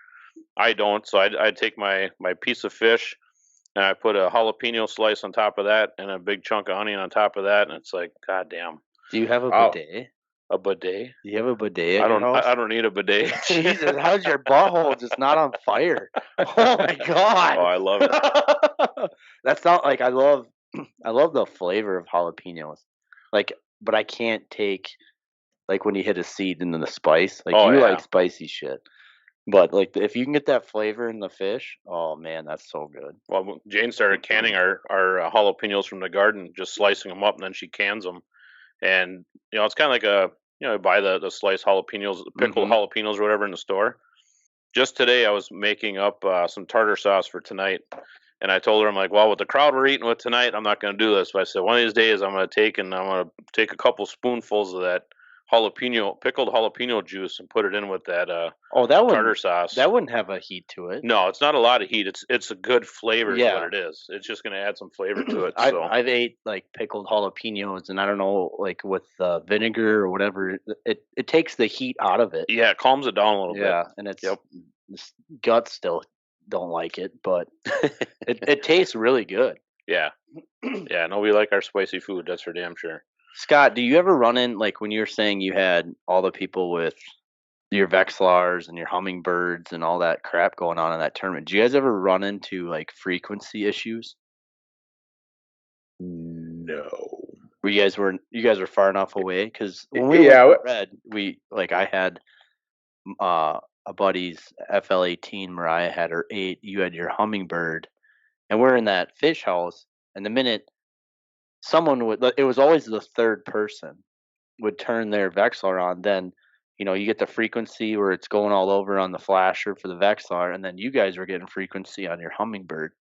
I don't, so I take my piece of fish and I put a jalapeno slice on top of that and a big chunk of onion on top of that, and it's like, goddamn, Do you have a Wow. bidet? a bidet. Do you have a bidet at your house? I don't need a bidet. Jesus, how's your butthole just not on fire? Oh my god! Oh, I love it. That's not like I love the flavor of jalapenos, like, but I can't take like when you hit a seed and then the spice. Like Oh, you yeah. like spicy shit, but like if you can get that flavor in the fish, oh man, that's so good. Well, Jane started canning our jalapenos from the garden, just slicing them up, and then she cans them. And it's kind of like buy the sliced jalapenos, pickled jalapenos or whatever in the store. Just today, I was making up some tartar sauce for tonight, and I told her, I'm like, well, with the crowd we're eating with tonight, I'm not going to do this. But I said, one of these days, I'm going to take a couple spoonfuls of that pickled jalapeno juice and put it in with that tartar sauce. That wouldn't have a heat to it. No, it's not a lot of heat. It's a good flavor is Yeah. what it is. It's just going to add some flavor to it. I've ate like pickled jalapenos, and I don't know, like with vinegar or whatever, it takes the heat out of it. Yeah, it calms it down a little bit. Yeah, and it's guts still don't like it, but it tastes really good. Yeah. Yeah, no, we like our spicy food. That's for damn sure. Scott, do you ever run in, like when you were saying you had all the people with your vexilars and your hummingbirds and all that crap going on in that tournament? Do you guys ever run into like frequency issues? No. You guys were far enough away? Because when we went to Red, I had a buddy's FL18, Mariah had her 8, you had your hummingbird, and we're in that fish house, and the minute it was always the third person would turn their vexilar on, then you get the frequency where it's going all over on the flasher for the vexilar, and then you guys were getting frequency on your hummingbird.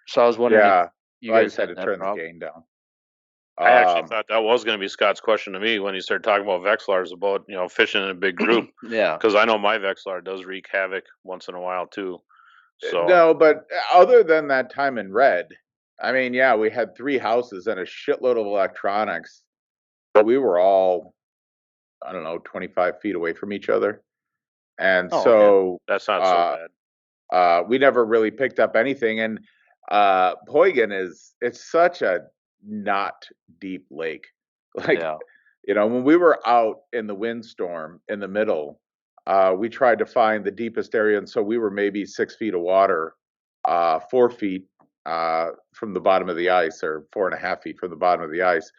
So I was wondering if you guys just had to turn the gain down. I actually thought that was going to be Scott's question to me when he started talking about vexilars, about fishing in a big group. Yeah, because I know my vexilar does wreak havoc once in a while too. So No, but other than that time in Red, I mean, yeah, we had 3 houses and a shitload of electronics, but we were all, I don't know, 25 feet away from each other, and so that's not so bad. We never really picked up anything, and Poygan it's such a not deep lake. Like, when we were out in the windstorm in the middle, we tried to find the deepest area, and so we were maybe 6 feet of water, 4 feet from the bottom of the ice, or 4.5 feet from the bottom of the ice.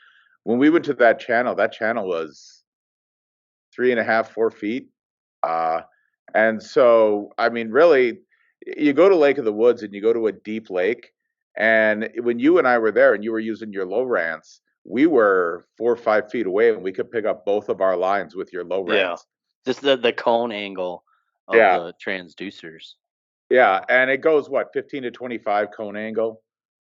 When we went to that channel was 3.5, 4 feet. And so, I mean, really, you go to Lake of the Woods and you go to a deep lake, and when you and I were there and you were using your low rants, we were 4 or 5 feet away, and we could pick up both of our lines with your low rants. Just the cone angle of the transducers. Yeah, and it goes 15 to 25 cone angle.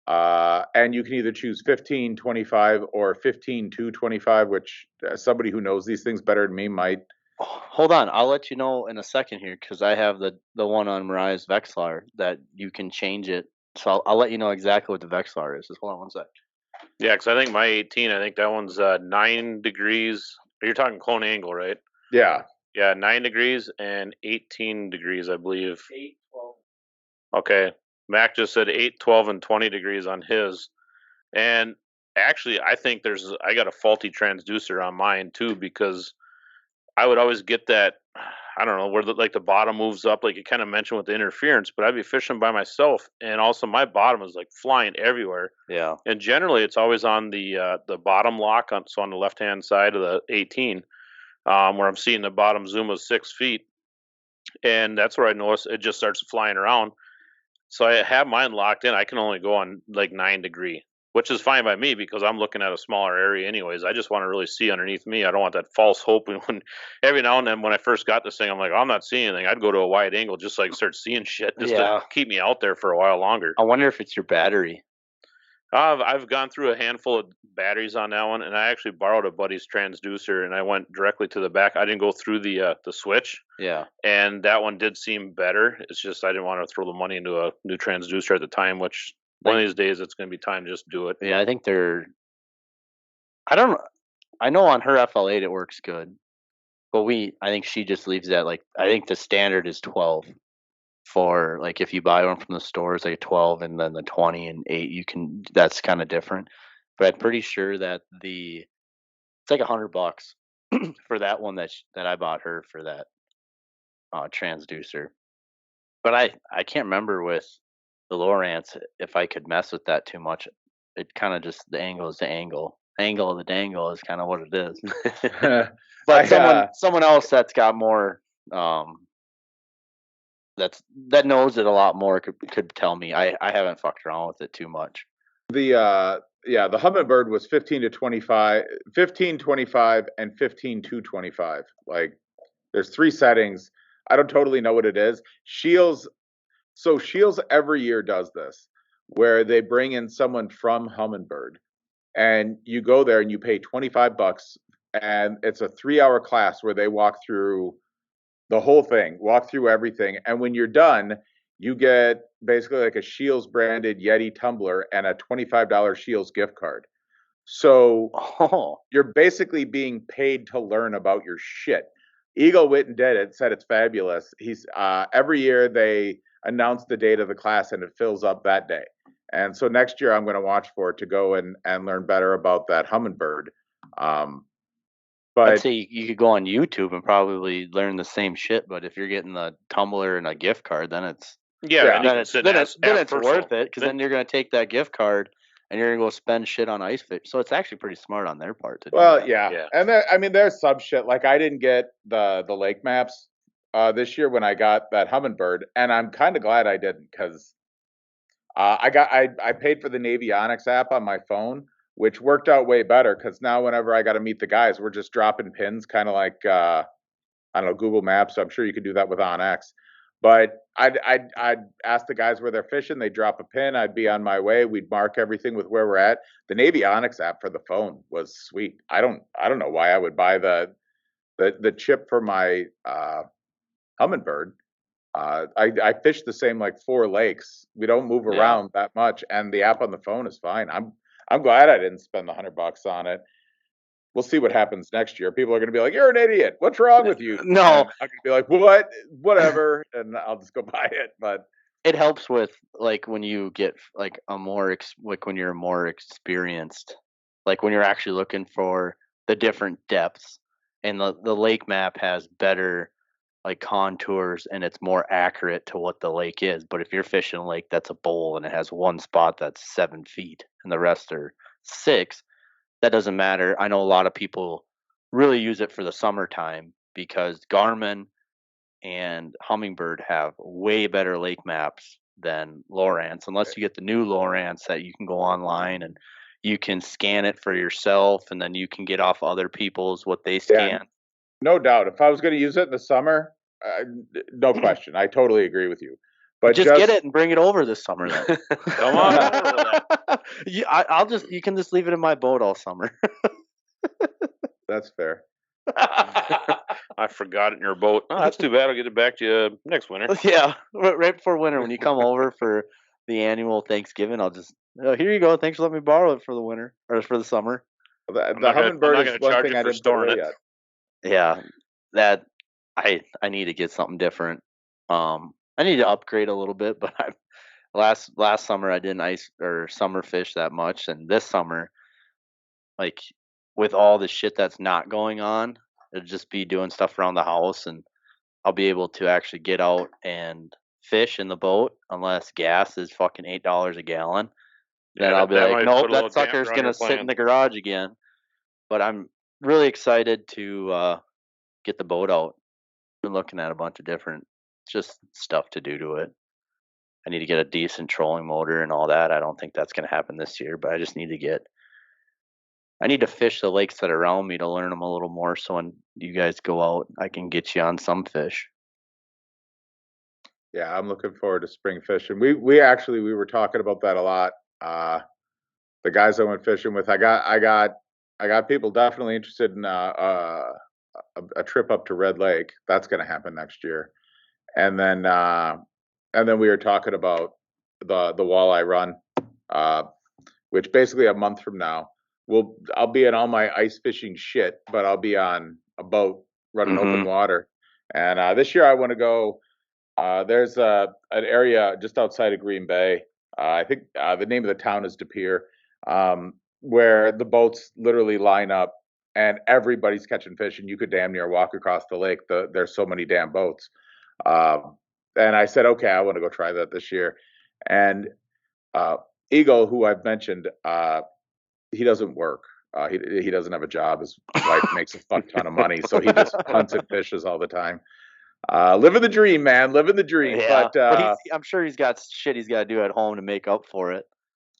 And you can either choose 15, 25, or 15 to 25, which somebody who knows these things better than me might. Hold on, I'll let you know in a second here, because I have the one on Mariah's vexilar that you can change it. So I'll let you know exactly what the vexilar is. Just hold on one sec. Yeah, because I think my 18, I think that one's 9 degrees. You're talking cone angle, right? Yeah. Yeah, 9 degrees and 18 degrees, I believe. 8, 12. Okay. Mac just said 8, 12, and 20 degrees on his. And actually, I think I got a faulty transducer on mine too, because I would always get that, I don't know, where the bottom moves up, like you kind of mentioned with the interference, but I'd be fishing by myself, and also my bottom is like flying everywhere. Yeah. And generally, it's always on the bottom lock, so on the left-hand side of the 18, where I'm seeing the bottom zoom of 6 feet. And that's where I notice it just starts flying around. So I have mine locked in. I can only go on like 9 degree, which is fine by me because I'm looking at a smaller area anyways. I just want to really see underneath me. I don't want that false hope. And when every now and then when I first got this thing, I'm like, I'm not seeing anything. I'd go to a wide angle just so I can start seeing shit, just to keep me out there for a while longer. I wonder if it's your battery. I've gone through a handful of batteries on that one, and I actually borrowed a buddy's transducer, and I went directly to the back. I didn't go through the switch, Yeah. and that one did seem better. It's just I didn't want to throw the money into a new transducer at the time, which one of these days it's going to be time to just do it. Yeah, I think I know on her FL8 it works good, but I think she just leaves that I think the standard is 12 for if you buy one from the store it's like 12 and then the 20 and 8 that's kind of different. But I'm pretty sure that it's like $100 for that one that I bought her for that transducer. But I can't remember with the Lowrance if I could mess with that too much. It kind of just the angle is the angle. Angle of the dangle is kind of what it is. But someone else that's got more that knows it a lot more could tell me. I haven't fucked around with it too much. The Humminbird was 15 to 25, 15, 25, and 15 to 25. There's 3 settings. I don't totally know what it is. Shields every year does this, where they bring in someone from Humminbird, and you go there and you pay $25, and it's a 3-hour class where they walk through the whole thing, walk through everything, and when you're done, you get basically like a Shields branded Yeti tumbler and a $25 Shields gift card. So you're basically being paid to learn about your shit. Eagle Witten did it, said it's fabulous. He's every year they announce the date of the class and it fills up that day. And so next year I'm going to watch for it to go and learn better about that Humminbird. But I'd say you could go on YouTube and probably learn the same shit. But if you're getting the tumbler and a gift card, then it's then it's worth it, because then you're going to take that gift card and you're going to go spend shit on ice fish. So it's actually pretty smart on their part to do that. Yeah. And there's some shit. I didn't get the lake maps this year when I got that Humminbird, and I'm kind of glad I didn't, because I paid for the Navionics app on my phone, which worked out way better, because now whenever I got to meet the guys, we're just dropping pins, kind of like I don't know, Google Maps. So I'm sure you could do that with OnX. But I'd ask the guys where they're fishing. They'd drop a pin. I'd be on my way. We'd mark everything with where we're at. The Navionics app for the phone was sweet. I don't know why I would buy the chip for my Humminbird. I fish the same 4 lakes. We don't move around that much, and the app on the phone is fine. I'm glad I didn't spend the $100 on it. We'll see what happens next year. People are going to be like, "You're an idiot. What's wrong with you?" No, I'm going to be like, "What? Whatever," and I'll just go buy it. But it helps with when you get when you're more experienced, when you're actually looking for the different depths, and the lake map has better contours and it's more accurate to what the lake is. But if you're fishing a lake that's a bowl and it has one spot that's 7 feet and the rest are 6, that doesn't matter. I know a lot of people really use it for the summertime because Garmin and Humminbird have way better lake maps than Lowrance, unless you get the new Lowrance that you can go online and you can scan it for yourself, and then you can get off other people's what they scan. Yeah, no doubt. If I was going to use it in the summer, no question. I totally agree with you. But just get it and bring it over this summer then. Come on. You can just leave it in my boat all summer. That's fair. I forgot it in your boat. Oh, that's too bad. I'll get it back to you next winter. Yeah, right before winter when you come over for the annual Thanksgiving, I'll just here you go. Thanks for letting me borrow it for the winter or for the summer. The Humminbird is one thing I didn't store yet. Yeah, that I need to get something different. I need to upgrade a little bit, but last summer I didn't ice or summer fish that much, and this summer, with all the shit that's not going on, it'll just be doing stuff around the house, and I'll be able to actually get out and fish in the boat, unless gas is fucking $8 a gallon. Then I'll be like, nope, that sucker's gonna sit in the garage again. But I'm really excited to get the boat out. Been looking at a bunch of different just stuff to do to it. I need to get a decent trolling motor and all that. I don't think that's going to happen this year, but I just need to fish the lakes that are around me to learn them a little more, so when you guys go out, I can get you on some fish. Yeah, I'm looking forward to spring fishing. We were talking about that a lot the guys I went fishing with, I got people definitely interested in a trip up to Red Lake. That's going to happen next year. And then we were talking about the walleye run, uh, which basically a month from now, I'll be in all my ice fishing shit, but I'll be on a boat running open water. And this year I want to go. There's an area just outside of Green Bay. I think the name of the town is De Pere, where the boats literally line up and everybody's catching fish, and you could damn near walk across the lake. There's so many damn boats. And I said, okay, I want to go try that this year. And Eagle, who I've mentioned, he doesn't work. He doesn't have a job. His wife makes a fuck ton of money, so he just hunts and fishes all the time. Living the dream, man. Living the dream. Yeah, But I'm sure he's got shit he's got to do at home to make up for it.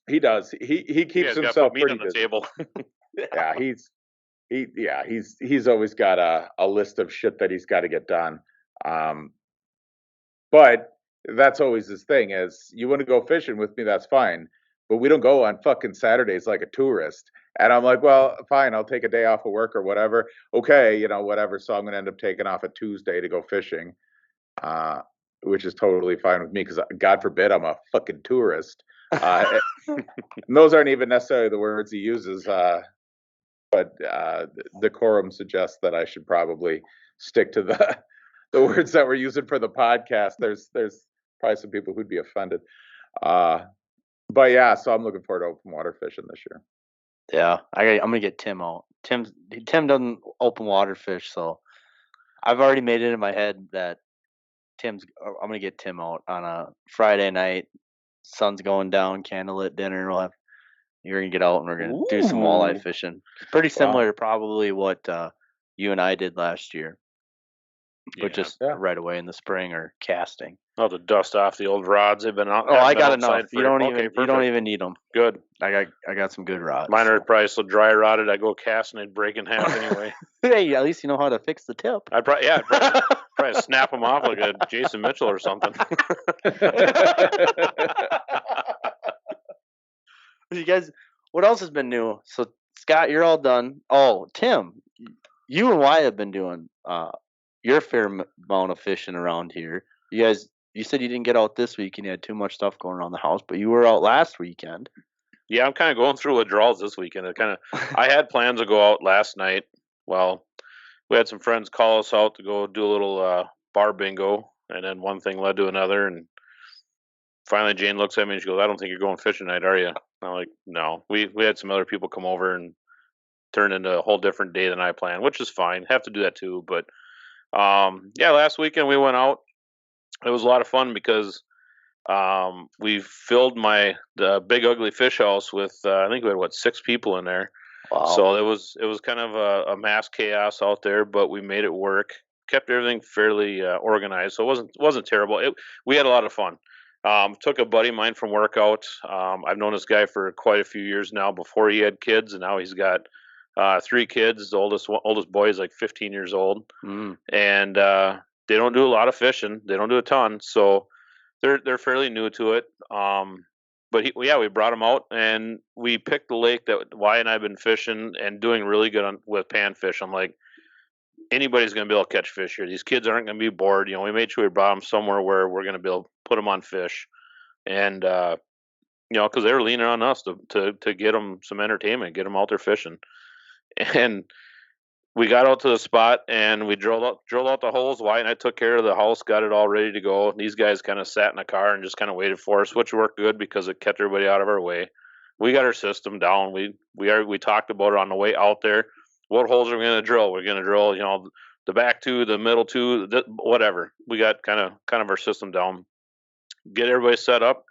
he does. He keeps himself meat pretty on the busy. table. Yeah, he's always got a list of shit that he's got to get done. But that's always his thing is you want to go fishing with me, that's fine. But we don't go on fucking Saturdays like a tourist. And I'm like, well, fine, I'll take a day off of work or whatever. Okay, whatever. So I'm going to end up taking off a Tuesday to go fishing, which is totally fine with me because God forbid I'm a fucking tourist. And those aren't even necessarily the words he uses, but decorum suggests that I should probably stick to the words that we're using for the podcast. There's probably some people who'd be offended. But yeah, so I'm looking forward to open water fishing this year. Yeah, I'm gonna get Tim out. Tim doesn't open water fish, so I've already made it in my head that I'm gonna get Tim out on a Friday night. Sun's going down, candlelit dinner. You're gonna get out and we're gonna do some walleye fishing. It's pretty similar to probably what you and I did last year, but just right away in the spring or casting. Oh, to dust off the old rods. They've been out. Oh, I got enough. You don't even need them. Good. I got some good rods. Mine are probably so dry rotted. I go cast and they'd break in half anyway. Hey, at least you know how to fix the tip. I'd probably snap them off like a Jason Mitchell or something. You guys, what else has been new? So Scott, you're all done. Oh, Tim, you and Wyatt have been doing your fair amount of fishing around here. You guys, you said you didn't get out this week and you had too much stuff going around the house, but you were out last weekend. Yeah, I'm kind of going through withdrawals this weekend. I had plans to go out last night. Well, we had some friends call us out to go do a little bar bingo, and then one thing led to another, and finally Jane looks at me and she goes, "I don't think you're going fishing tonight, are you?" I'm like, "No." We had some other people come over and turned into a whole different day than I planned, which is fine. Have to do that too, but yeah, last weekend we went out. It was a lot of fun because we filled the big ugly fish house with I think we had 6 people in there. Wow. So it was kind of a mass chaos out there, but we made it work. Kept everything fairly organized, so it wasn't terrible. We had a lot of fun. Took a buddy of mine from work out. I've known this guy for quite a few years now. Before he had kids, and now he's got 3 kids. The oldest boy is like 15 years old, and they don't do a lot of fishing. They don't do a ton, so they're fairly new to it. But we brought him out and we picked the lake that Wyatt and I have been fishing and doing really good with panfish. I'm like, anybody's going to be able to catch fish here. These kids aren't going to be bored. We made sure we brought them somewhere where we're going to be able to put them on fish, and because they were leaning on us to get them some entertainment, get them out there fishing, and we got out to the spot and we drilled out the holes. Wyatt and I took care of the house, got it all ready to go. These guys kind of sat in the car and just kind of waited for us, which worked good because it kept everybody out of our way. We got our system down. We talked about it on the way out there. What holes are we going to drill? We're going to drill, the back 2, the middle 2, whatever. We got kind of our system down. Get everybody set up.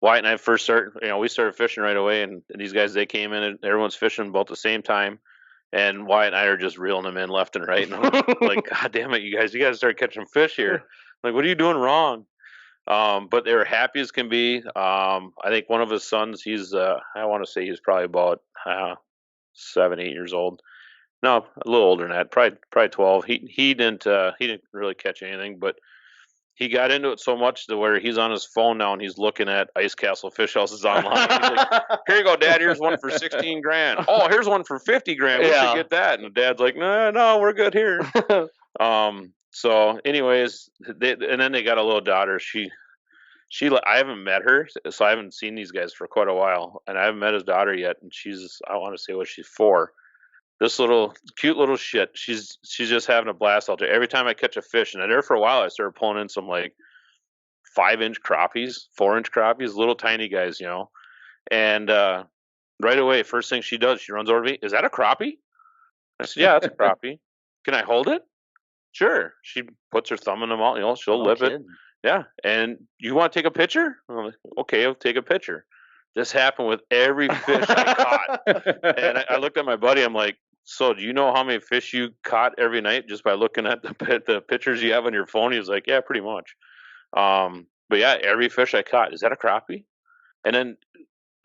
Wyatt and I first we started fishing right away, and these guys, they came in and everyone's fishing about the same time. And Wyatt and I are just reeling them in left and right. And I'm like, God damn it, you guys start catching fish here. Like, what are you doing wrong? But they were happy as can be. I think one of his sons, he's, I want to say he's probably about 7, 8 years old. No, a little older than that, probably 12. He didn't really catch anything, but he got into it so much to where he's on his phone now and he's looking at Ice Castle fish houses online. He's like, "Here you go, Dad. Here's one for 16 grand. Oh, here's one for 50 grand. We should get that." And the dad's like, "No, we're good here." So, anyways, and then they got a little daughter. I haven't met her, so I haven't seen these guys for quite a while, and I haven't met his daughter yet. And I want to say she's 4. This little cute little shit. She's just having a blast out there. Every time I catch a fish, and there for a while, I started pulling in some like 5-inch crappies, 4-inch crappies, little tiny guys, And right away, first thing she does, she runs over to me. "Is that a crappie?" I said, "Yeah, it's a crappie. Can I hold it?" "Sure." She puts her thumb in the mouth, she'll lip it. Yeah. "And you want to take a picture?" I'm like, "Okay, I'll take a picture." This happened with every fish I caught. And I looked at my buddy. I'm like, "So do you know how many fish you caught every night just by looking at the pictures you have on your phone?" He was like, "Yeah, pretty much." But yeah, every fish I caught, "Is that a crappie?" And then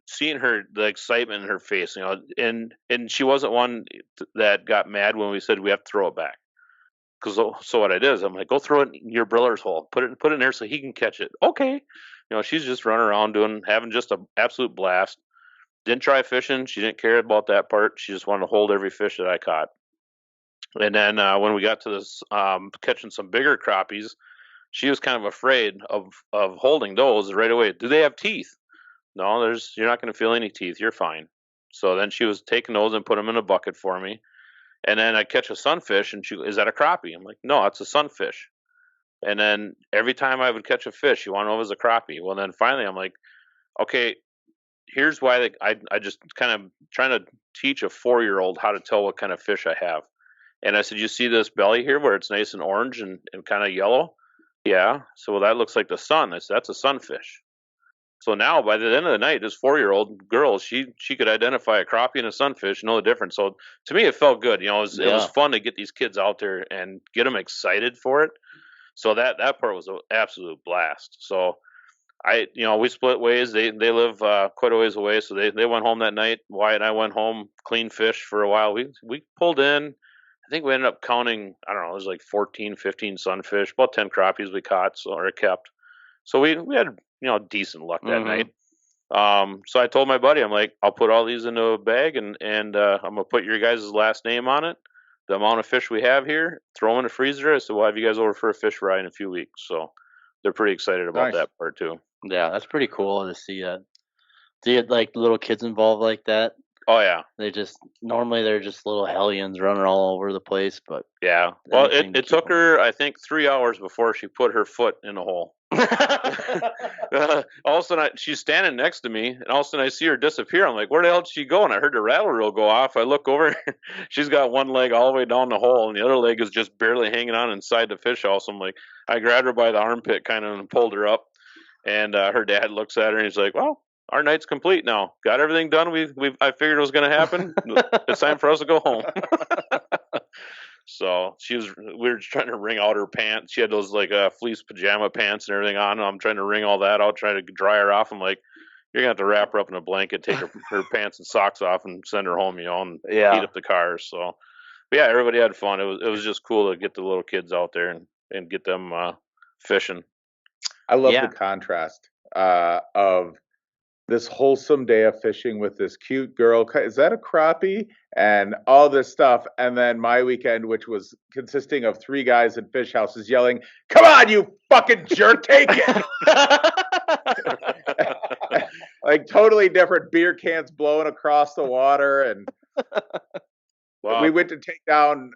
seeing the excitement in her face, and she wasn't one that got mad when we said we have to throw it back. So what I did is I'm like, "Go throw it in your brother's hole. Put it in there so he can catch it." Okay. She's just running around having just an absolute blast. Didn't try fishing. She didn't care about that part. She just wanted to hold every fish that I caught. And then when we got to this catching some bigger crappies, she was kind of afraid of holding those right away. "Do they have teeth?" "No, you're not going to feel any teeth. You're fine." So then she was taking those and put them in a bucket for me. And then I catch a sunfish, and "Is that a crappie?" I'm like, "No, it's a sunfish." And then every time I would catch a fish, you want to know if it was a crappie. Well, then finally I'm like, okay, here's why I just kind of trying to teach a 4-year-old how to tell what kind of fish I have. And I said, "You see this belly here where it's nice and orange and kind of yellow?" "Yeah." "So well, that looks like the sun." I said, "That's a sunfish." So now by the end of the night, this 4-year-old girl, she could identify a crappie and a sunfish, know the difference. So to me, it felt good. It was fun to get these kids out there and get them excited for it. So that part was an absolute blast. So we split ways. They live quite a ways away, so they went home that night. Wyatt and I went home, clean fish for a while. We pulled in. I think we ended up counting, I don't know, it was like 14, 15 sunfish, about 10 crappies we caught or kept. So we had decent luck that night. So I told my buddy, I'm like, "I'll put all these into a bag and I'm gonna put your guys' last name on it, the amount of fish we have here, throw them in the freezer." I said, "We'll have you guys over for a fish fry in a few weeks." So they're pretty excited about that part too. Yeah, that's pretty cool to see that. Do you get like little kids involved like that? Oh yeah. Normally they're just little hellions running all over the place, but yeah. Well, it took her, I think, 3 hours before she put her foot in the hole. All of a sudden, she's standing next to me, and all of a sudden I see her disappear. I'm like, "Where the hell did she go?" And I heard the rattle reel go off. I look over, she's got one leg all the way down the hole, and the other leg is just barely hanging on inside the fish house. I'm like, I grabbed her by the armpit, kind of, and pulled her up. And her dad looks at her, and he's like, "Well, our night's complete now. Got everything done. I figured it was going to happen. It's time for us to go home." So we were trying to wring out her pants. She had those like fleece pajama pants and everything on. I'm trying to wring all that out, trying to dry her off. I'm like, "You're gonna have to wrap her up in a blanket, take her pants and socks off, and send her home, and heat up the car." So, but yeah, everybody had fun. It was just cool to get the little kids out there and get them fishing. I love the contrast of this wholesome day of fishing with this cute girl. Is that a crappie? And all this stuff. And then my weekend, which was consisting of 3 guys in fish houses yelling, "Come on, you fucking jerk, take it!" Like totally different, beer cans blowing across the water. And we went to take down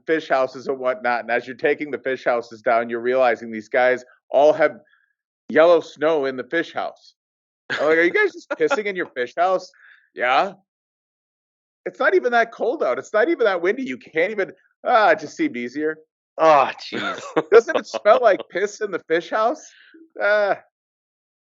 fish houses and whatnot. And as you're taking the fish houses down, you're realizing these guys all have yellow snow in the fish house. I'm like, "Are you guys just pissing in your fish house?" "Yeah." It's not even that cold out. It's not even that windy. You can't even. It just seemed easier. Oh, jeez. Doesn't it smell like piss in the fish house? Like,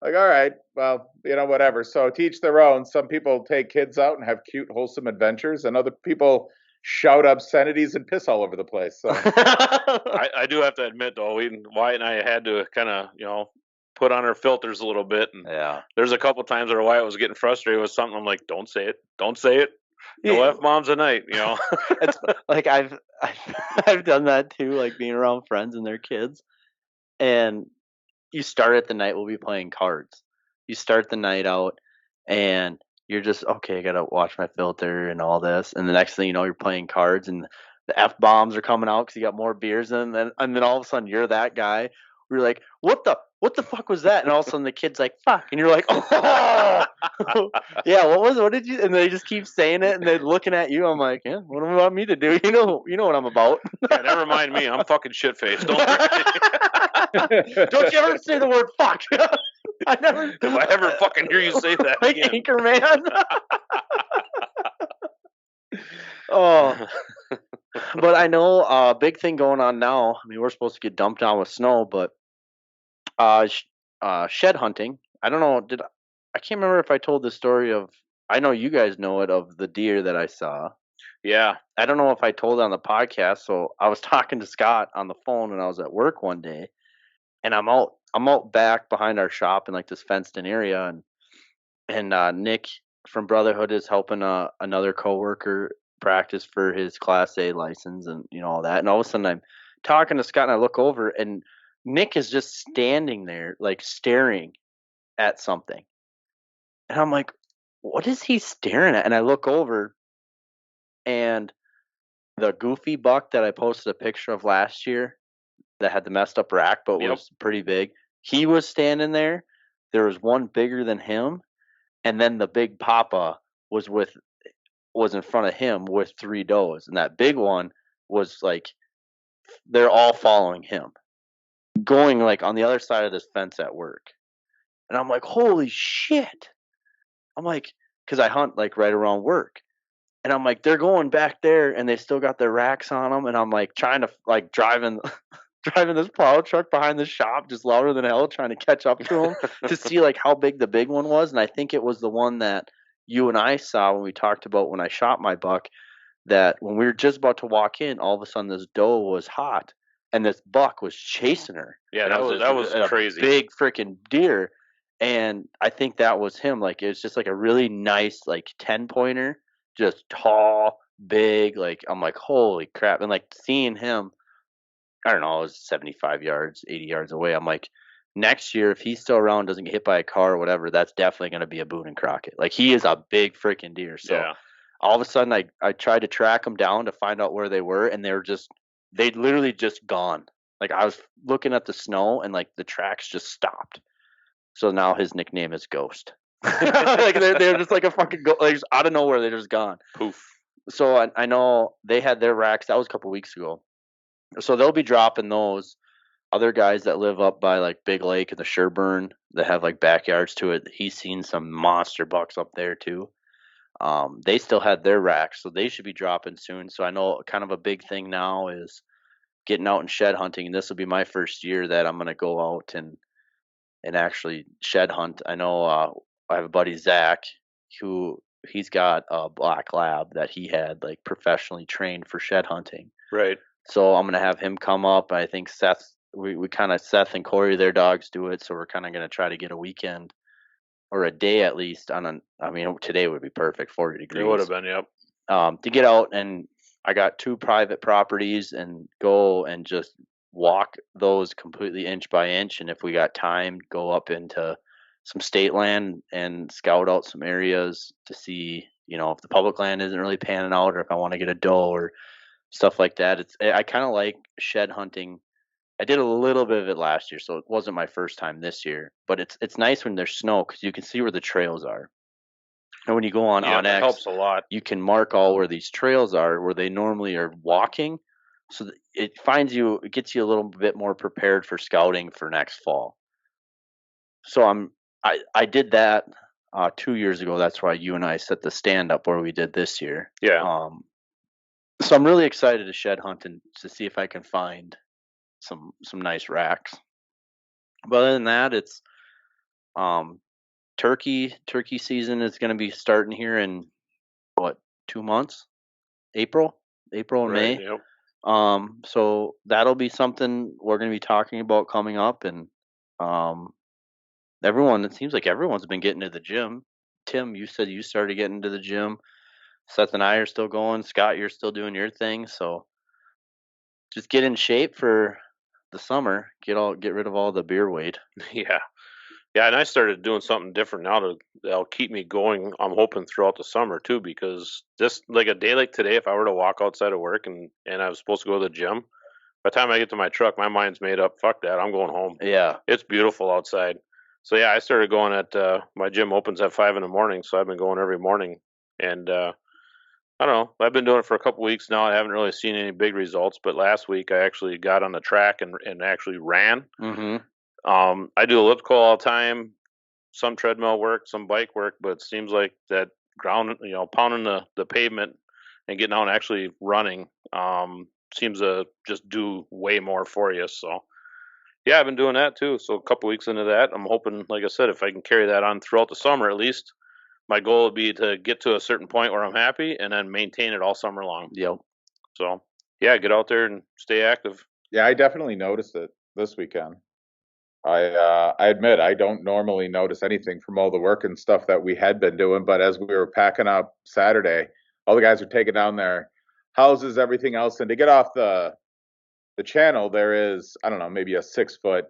all right, well, whatever. So to each their own. Some people take kids out and have cute, wholesome adventures, and other people shout obscenities and piss all over the place. So I do have to admit, though, Wyatt and I had to kind of, put on our filters a little bit. And there's a couple times where Wyatt was getting frustrated with something. I'm like, "Don't say it. Don't say it. No F-bombs at night," It's like I've done that too, like being around friends and their kids. And you start at the night, we'll be playing cards. You start the night out and you're just, okay, I gotta watch my filter and all this. And the next thing you know, you're playing cards and the F bombs are coming out because you got more beers in. And then all of a sudden you're that guy. We're like, what the fuck was that? And all of a sudden the kid's like, fuck. And you're like, oh, yeah, what was it? What did you? And they just keep saying it and they're looking at you. I'm like, yeah, what do you want me to do? You know what I'm about. Yeah, never mind me. I'm fucking shit faced. Don't Don't you ever say the word fuck. I never. if I ever fucking hear you say that like again. Anchorman. Oh, but I know a big thing going on now. I mean, we're supposed to get dumped on with snow, but shed hunting. I don't know. I can't remember if I told the story of. I know you guys know it of the deer that I saw. Yeah. I don't know if I told it on the podcast. So I was talking to Scott on the phone when I was at work one day, and I'm out back behind our shop in like this fenced in area, and Nick from Brotherhood is helping another coworker practice for his Class A license and all that. And all of a sudden I'm talking to Scott and I look over and Nick is just standing there like staring at something. And I'm like, what is he staring at? And I look over and the goofy buck that I posted a picture of last year that had the messed up rack but was pretty big, he was standing there. There was one bigger than him, and then the big papa was in front of him with 3 does, and that big one was like they're all following him, going like on the other side of this fence at work. And I'm like, holy shit! I'm like, because I hunt like right around work, and I'm like, they're going back there, and they still got their racks on them, and I'm like trying to like driving this plow truck behind the shop just louder than hell, trying to catch up to him to see like how big the big one was. And I think it was the one that you and I saw when we talked about when I shot my buck, that when we were just about to walk in, all of a sudden this doe was hot and this buck was chasing her. Yeah, that was crazy. Big freaking deer. And I think that was him. Like it was just like a really nice like 10-pointer, just tall, big. Like I'm like, holy crap. And like seeing him, I don't know, it was 75 yards, 80 yards away. I'm like, next year, if he's still around, doesn't get hit by a car or whatever, that's definitely going to be a Boone and Crockett. Like, he is a big freaking deer. So all of a sudden, I tried to track them down to find out where they were, and they'd literally just gone. Like, I was looking at the snow, and, like, the tracks just stopped. So now his nickname is Ghost. Like, they're just like a fucking ghost. Like, just out of nowhere, they're just gone. Poof. So I know they had their racks. That was a couple weeks ago. So they'll be dropping those. Other guys that live up by like Big Lake and the Sherburne that have like backyards to it, he's seen some monster bucks up there too. They still had their racks, so they should be dropping soon. So I know kind of a big thing now is getting out and shed hunting. And this will be my first year that I'm going to go out and actually shed hunt. I know I have a buddy, Zach, who he's got a black lab that he had like professionally trained for shed hunting. Right. So I'm gonna have him come up. I think Seth, we kind of Seth and Corey, their dogs do it. So we're kind of gonna try to get a weekend or a day at least on an. I mean, today would be perfect, 40 degrees. It would have been, yep. To get out, and I got 2 private properties and go and just walk those completely inch by inch. And if we got time, go up into some state land and scout out some areas to see, if the public land isn't really panning out, or if I want to get a doe or stuff like that. I kind of like shed hunting. I did a little bit of it last year, so it wasn't my first time this year. But it's nice when there's snow because you can see where the trails are. And when you go on that X, helps a lot. You can mark all where these trails are, where they normally are walking. So it gets you a little bit more prepared for scouting for next fall. So I did that 2 years ago. That's why you and I set the stand up where we did this year. Yeah. So I'm really excited to shed hunt and to see if I can find some nice racks. But other than that, it's turkey season is going to be starting here in 2 months, April and May. Yep. So that'll be something we're going to be talking about coming up, and it seems like everyone's been getting to the gym. Tim, you said you started getting to the gym. Seth and I are still going. Scott, you're still doing your thing. So just get in shape for the summer, get rid of all the beer weight. Yeah. Yeah, and I started doing something different now that'll keep me going. I'm hoping throughout the summer too, because just like a day like today, if I were to walk outside of work and I was supposed to go to the gym, by the time I get to my truck, my mind's made up. Fuck that, I'm going home. Yeah. It's beautiful outside. So yeah, I started going at my gym opens at 5 in the morning, so I've been going every morning, and I don't know. I've been doing it for a couple weeks now. I haven't really seen any big results, but last week I actually got on the track and actually ran. Mm-hmm. I do elliptical all the time, some treadmill work, some bike work, but it seems like that ground, pounding the pavement and getting out and actually running seems to just do way more for you. So, yeah, I've been doing that too. So, a couple weeks into that, I'm hoping, like I said, if I can carry that on throughout the summer at least, my goal would be to get to a certain point where I'm happy and then maintain it all summer long. Yep. So, yeah, get out there and stay active. Yeah, I definitely noticed it this weekend. I admit I don't normally notice anything from all the work and stuff that we had been doing, but as we were packing up Saturday, all the guys were taking down their houses, everything else, and to get off the channel, there is, I don't know, maybe a 6 foot.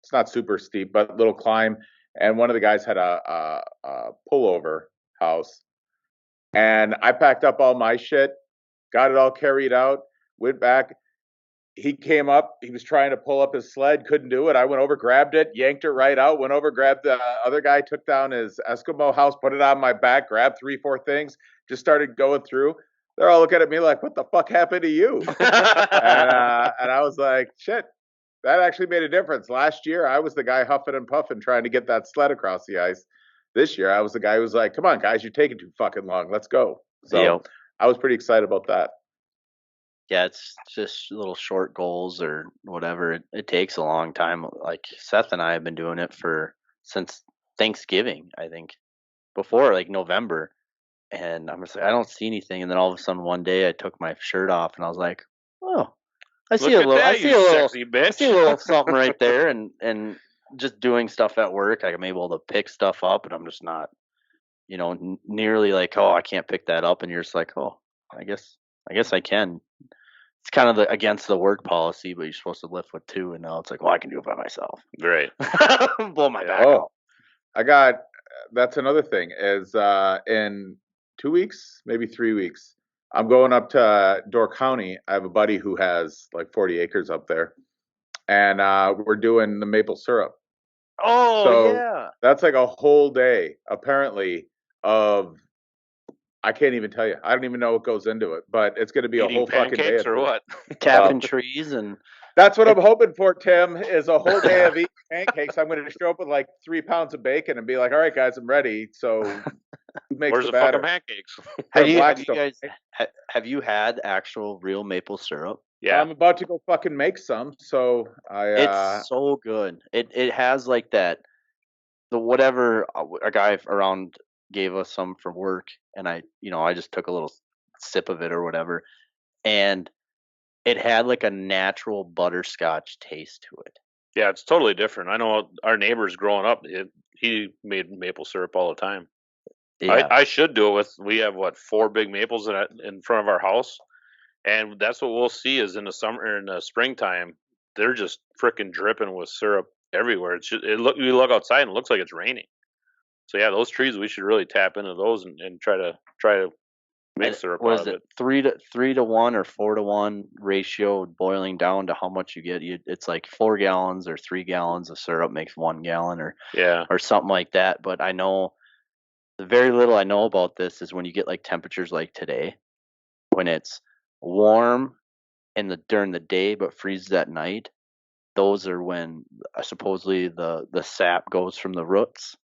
It's not super steep, but little climb. And one of the guys had a pullover house, and I packed up all my shit, got it all carried out, went back. He came up, he was trying to pull up his sled, couldn't do it. I went over, grabbed it, yanked it right out, went over, grabbed the other guy, took down his Eskimo house, put it on my back, grabbed 3-4 things, just started going through. They're all looking at me like, what the fuck happened to you? And I was like, shit, that actually made a difference. Last year, I was the guy huffing and puffing trying to get that sled across the ice. This year, I was the guy who was like, come on, guys, you're taking too fucking long. Let's go. So Yep. I was pretty excited about that. Yeah, it's just little short goals or whatever. It takes a long time. Like Seth and I have been doing it since Thanksgiving, I think, before like November. And I'm just like, I don't see anything. And then all of a sudden, one day, I took my shirt off, and I was like, oh, I see Look a at little, that, I see you a little, sexy I bitch. see a little something right there. And just doing stuff at work, I'm able to pick stuff up, and I'm just not, nearly like, oh, I can't pick that up. And you're just like, oh, I guess I can. It's kind of against the work policy, but you're supposed to lift with two, and now it's like, well, I can do it by myself. Right. Blow my back Oh, out. that's another thing is in 2 weeks, maybe 3 weeks, I'm going up to Door County. I have a buddy who has like 40 acres up there, and we're doing the maple syrup. Oh, So yeah. that's like a whole day, apparently, of I can't even tell you. I don't even know what goes into it, but it's going to be a Eating whole fucking day. pancakes or what? Tapping trees and That's what I'm hoping for, Tim, is a whole day of eating pancakes. I'm going to show up with like 3 pounds of bacon and be like, all right, guys, I'm ready. So who makes Where's the the fucking batter? pancakes? have you Blackstone. guys have you had actual real maple syrup? Yeah. I'm about to go fucking make some. So It's so good. It has like that the whatever a guy around gave us some for work, and I just took a little sip of it or whatever, and it had like a natural butterscotch taste to it. Yeah, it's totally different. I know our neighbors growing up, he made maple syrup all the time. Yeah. I should do it we have 4 big maples in front of our house, and that's what we'll see is in the summer, in the springtime, they're just freaking dripping with syrup everywhere. It's just, you look outside and it looks like it's raining. So yeah, those trees, we should really tap into those and try to make syrup What out is of it? it. 3-1 or 4-1 ratio boiling down to how much you get. It's like 4 gallons or 3 gallons of syrup makes 1 gallon Yeah. or something like that. But I know the very little I know about this is when you get like temperatures like today, when it's warm during the day but freezes at night. Those are when supposedly the sap goes from the roots,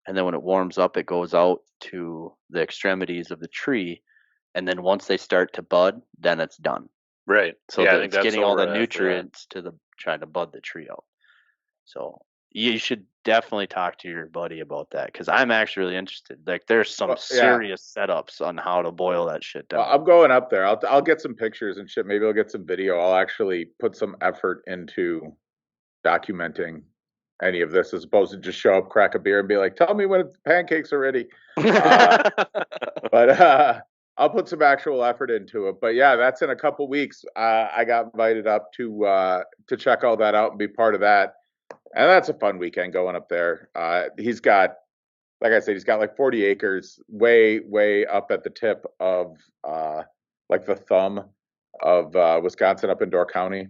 and then when it warms up, it goes out to the extremities of the tree, and then once they start to bud, then it's done. Right. So yeah, it's getting all the over after that. nutrients trying to bud the tree out. So you should definitely talk to your buddy about that, because I'm actually really interested. Like, there's some serious setups on how to boil that shit down. Well, I'm going up there. I'll get some pictures and shit. Maybe I'll get some video. I'll actually put some effort into documenting any of this, as opposed to just show up, crack a beer, and be like, "Tell me when the pancakes are ready." But I'll put some actual effort into it. But yeah, that's in a couple weeks. I got invited up to check all that out and be part of that, and that's a fun weekend going up there. He's got, like I said, he's got like 40 acres, way up at the tip of like the thumb of Wisconsin, up in Door County,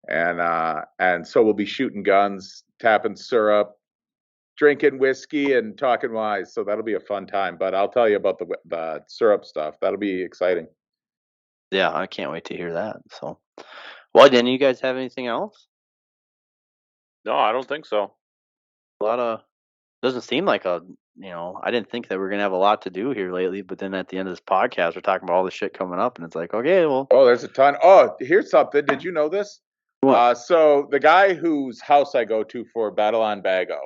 and so we'll be shooting guns, tapping syrup, drinking whiskey, and talking wise. So that'll be a fun time. But I'll tell you about the syrup stuff. That'll be exciting. Yeah, I can't wait to hear that. So, well, didn't you guys have anything else? No, I don't think so. A lot of doesn't seem like I didn't think that we are gonna have a lot to do here lately, but then at the end of this podcast, we're talking about all the shit coming up, and it's like, okay, well, Oh, there's a ton. Oh, here's something. Did you know this? what? So the guy whose house I go to for Battle on Bago,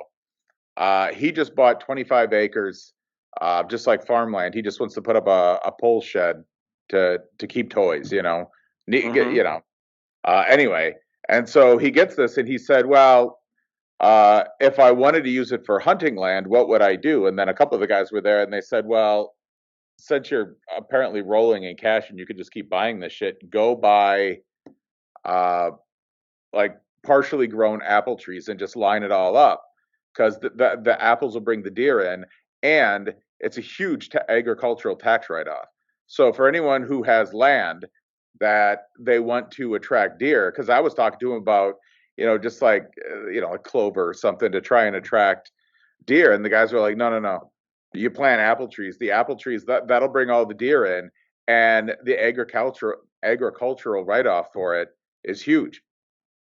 he just bought 25 acres, just like farmland. He just wants to put up a pole shed to keep toys, Anyway, and so he gets this, and he said, "Well, if I wanted to use it for hunting land, what would I do?" And then a couple of the guys were there, and they said, "Well, since you're apparently rolling in cash and you could just keep buying this shit, go buy uh, like partially grown apple trees and just line it all up, because the apples will bring the deer in, and it's a huge agricultural tax write-off. So for anyone who has land that they want to attract deer, because I was talking to him about, just like, a clover or something to try and attract deer, and the guys were like, no, you plant apple trees. The apple trees that'll bring all the deer in, and the agricultural write-off for it is huge.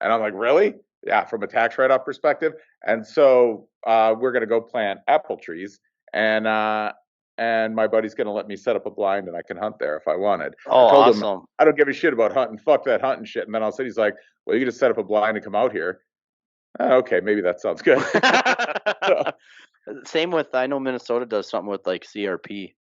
And I'm like, really? Yeah, from a tax write-off perspective. And so we're gonna go plant apple trees, and my buddy's gonna let me set up a blind, and I can hunt there if I wanted. Oh, I told him awesome. I don't give a shit about hunting. Fuck that hunting shit. And then all of a sudden he's like, well, you can just set up a blind and come out here. Okay, maybe that sounds good. Same with, I know Minnesota does something with like CRP.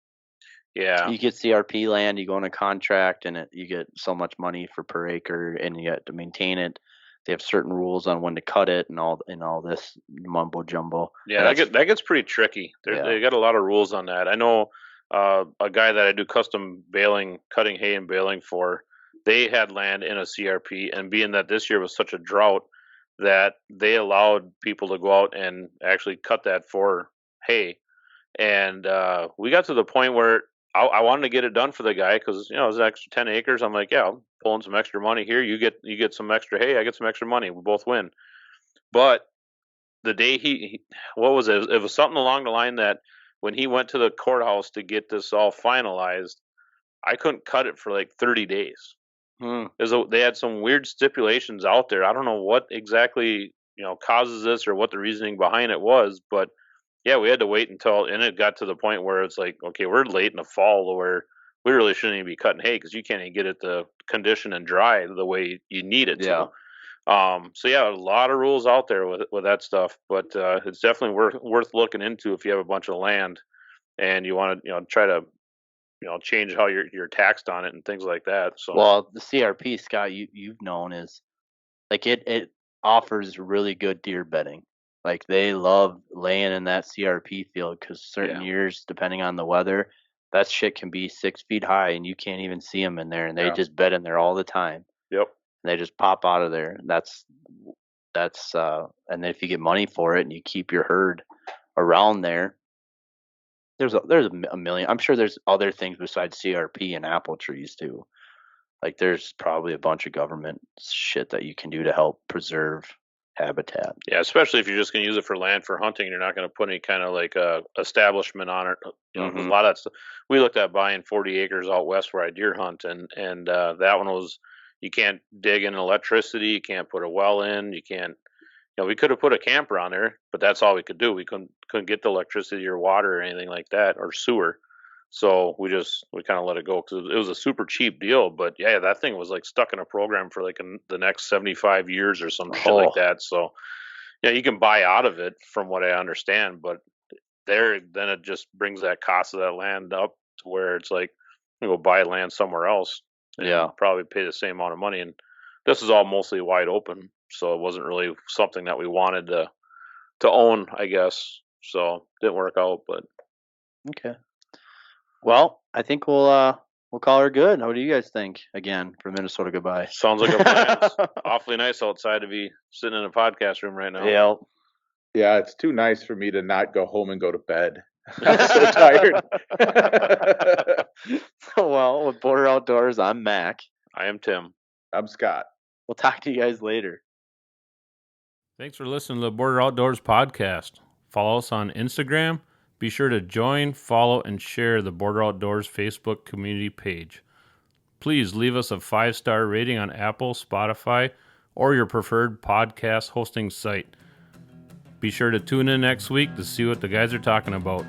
Yeah. You get CRP land, you go on a contract, and you get so much money per acre, and you have to maintain it. They have certain rules on when to cut it, and all this mumbo jumbo. Yeah, that gets pretty tricky. Yeah. They got a lot of rules on that. I know a guy that I do custom baling, cutting hay and baling for. They had land in a CRP, and being that this year was such a drought, that they allowed people to go out and actually cut that for hay. And we got to the point where I wanted to get it done for the guy, because it was an extra 10 acres. I'm like, yeah, I'm pulling some extra money here. You get some extra hay. I get some extra money. We both win. But the day what was it? It was something along the line that when he went to the courthouse to get this all finalized, I couldn't cut it for like 30 days. They had some weird stipulations out there. I don't know what exactly causes this or what the reasoning behind it was, but yeah, we had to wait and it got to the point where it's like, okay, we're late in the fall where we really shouldn't even be cutting hay, because you can't even get it to condition and dry the way you need it to. So yeah, a lot of rules out there with that stuff, but it's definitely worth looking into if you have a bunch of land and you want to try to change how you're taxed on it and things like that. So well, the CRP, Scott, you've known, is like it offers really good deer bedding. Like they love laying in that CRP field, because certain years, depending on the weather, that shit can be 6 feet high and you can't even see them in there, and they just bed in there all the time. Yep. And they just pop out of there. That's and then if you get money for it and you keep your herd around there, there's a million. I'm sure there's other things besides CRP and apple trees too. Like there's probably a bunch of government shit that you can do to help preserve habitat. Yeah, especially if you're just going to use it for land for hunting, you're not going to put any kind of like establishment on it. 'Cause a lot of that stuff. We looked at buying 40 acres out west where I deer hunt, and that one was, you can't dig in electricity, you can't put a well in, you can't. We could have put a camper on there, but that's all we could do. We couldn't get the electricity or water or anything like that, or sewer. So we kind of let it go, because it was a super cheap deal. But yeah, that thing was like stuck in a program for like the next 75 years or some shit like that. So yeah, you can buy out of it from what I understand, but then it just brings that cost of that land up to where it's like, you go buy land somewhere else and probably pay the same amount of money. And this is all mostly wide open, so it wasn't really something that we wanted to own, I guess. So didn't work out, but okay. Well, I think we'll we'll call her good. What do you guys think? Again, for Minnesota goodbye. Sounds like a plan. It's awfully nice outside to be sitting in a podcast room right now. Yep. Yeah, it's too nice for me to not go home and go to bed. I'm so tired. Well, with Border Outdoors, I'm Mac. I am Tim. I'm Scott. We'll talk to you guys later. Thanks for listening to the Border Outdoors podcast. Follow us on Instagram. Be sure to join, follow, and share the Border Outdoors Facebook community page. Please leave us a 5-star rating on Apple, Spotify, or your preferred podcast hosting site. Be sure to tune in next week to see what the guys are talking about.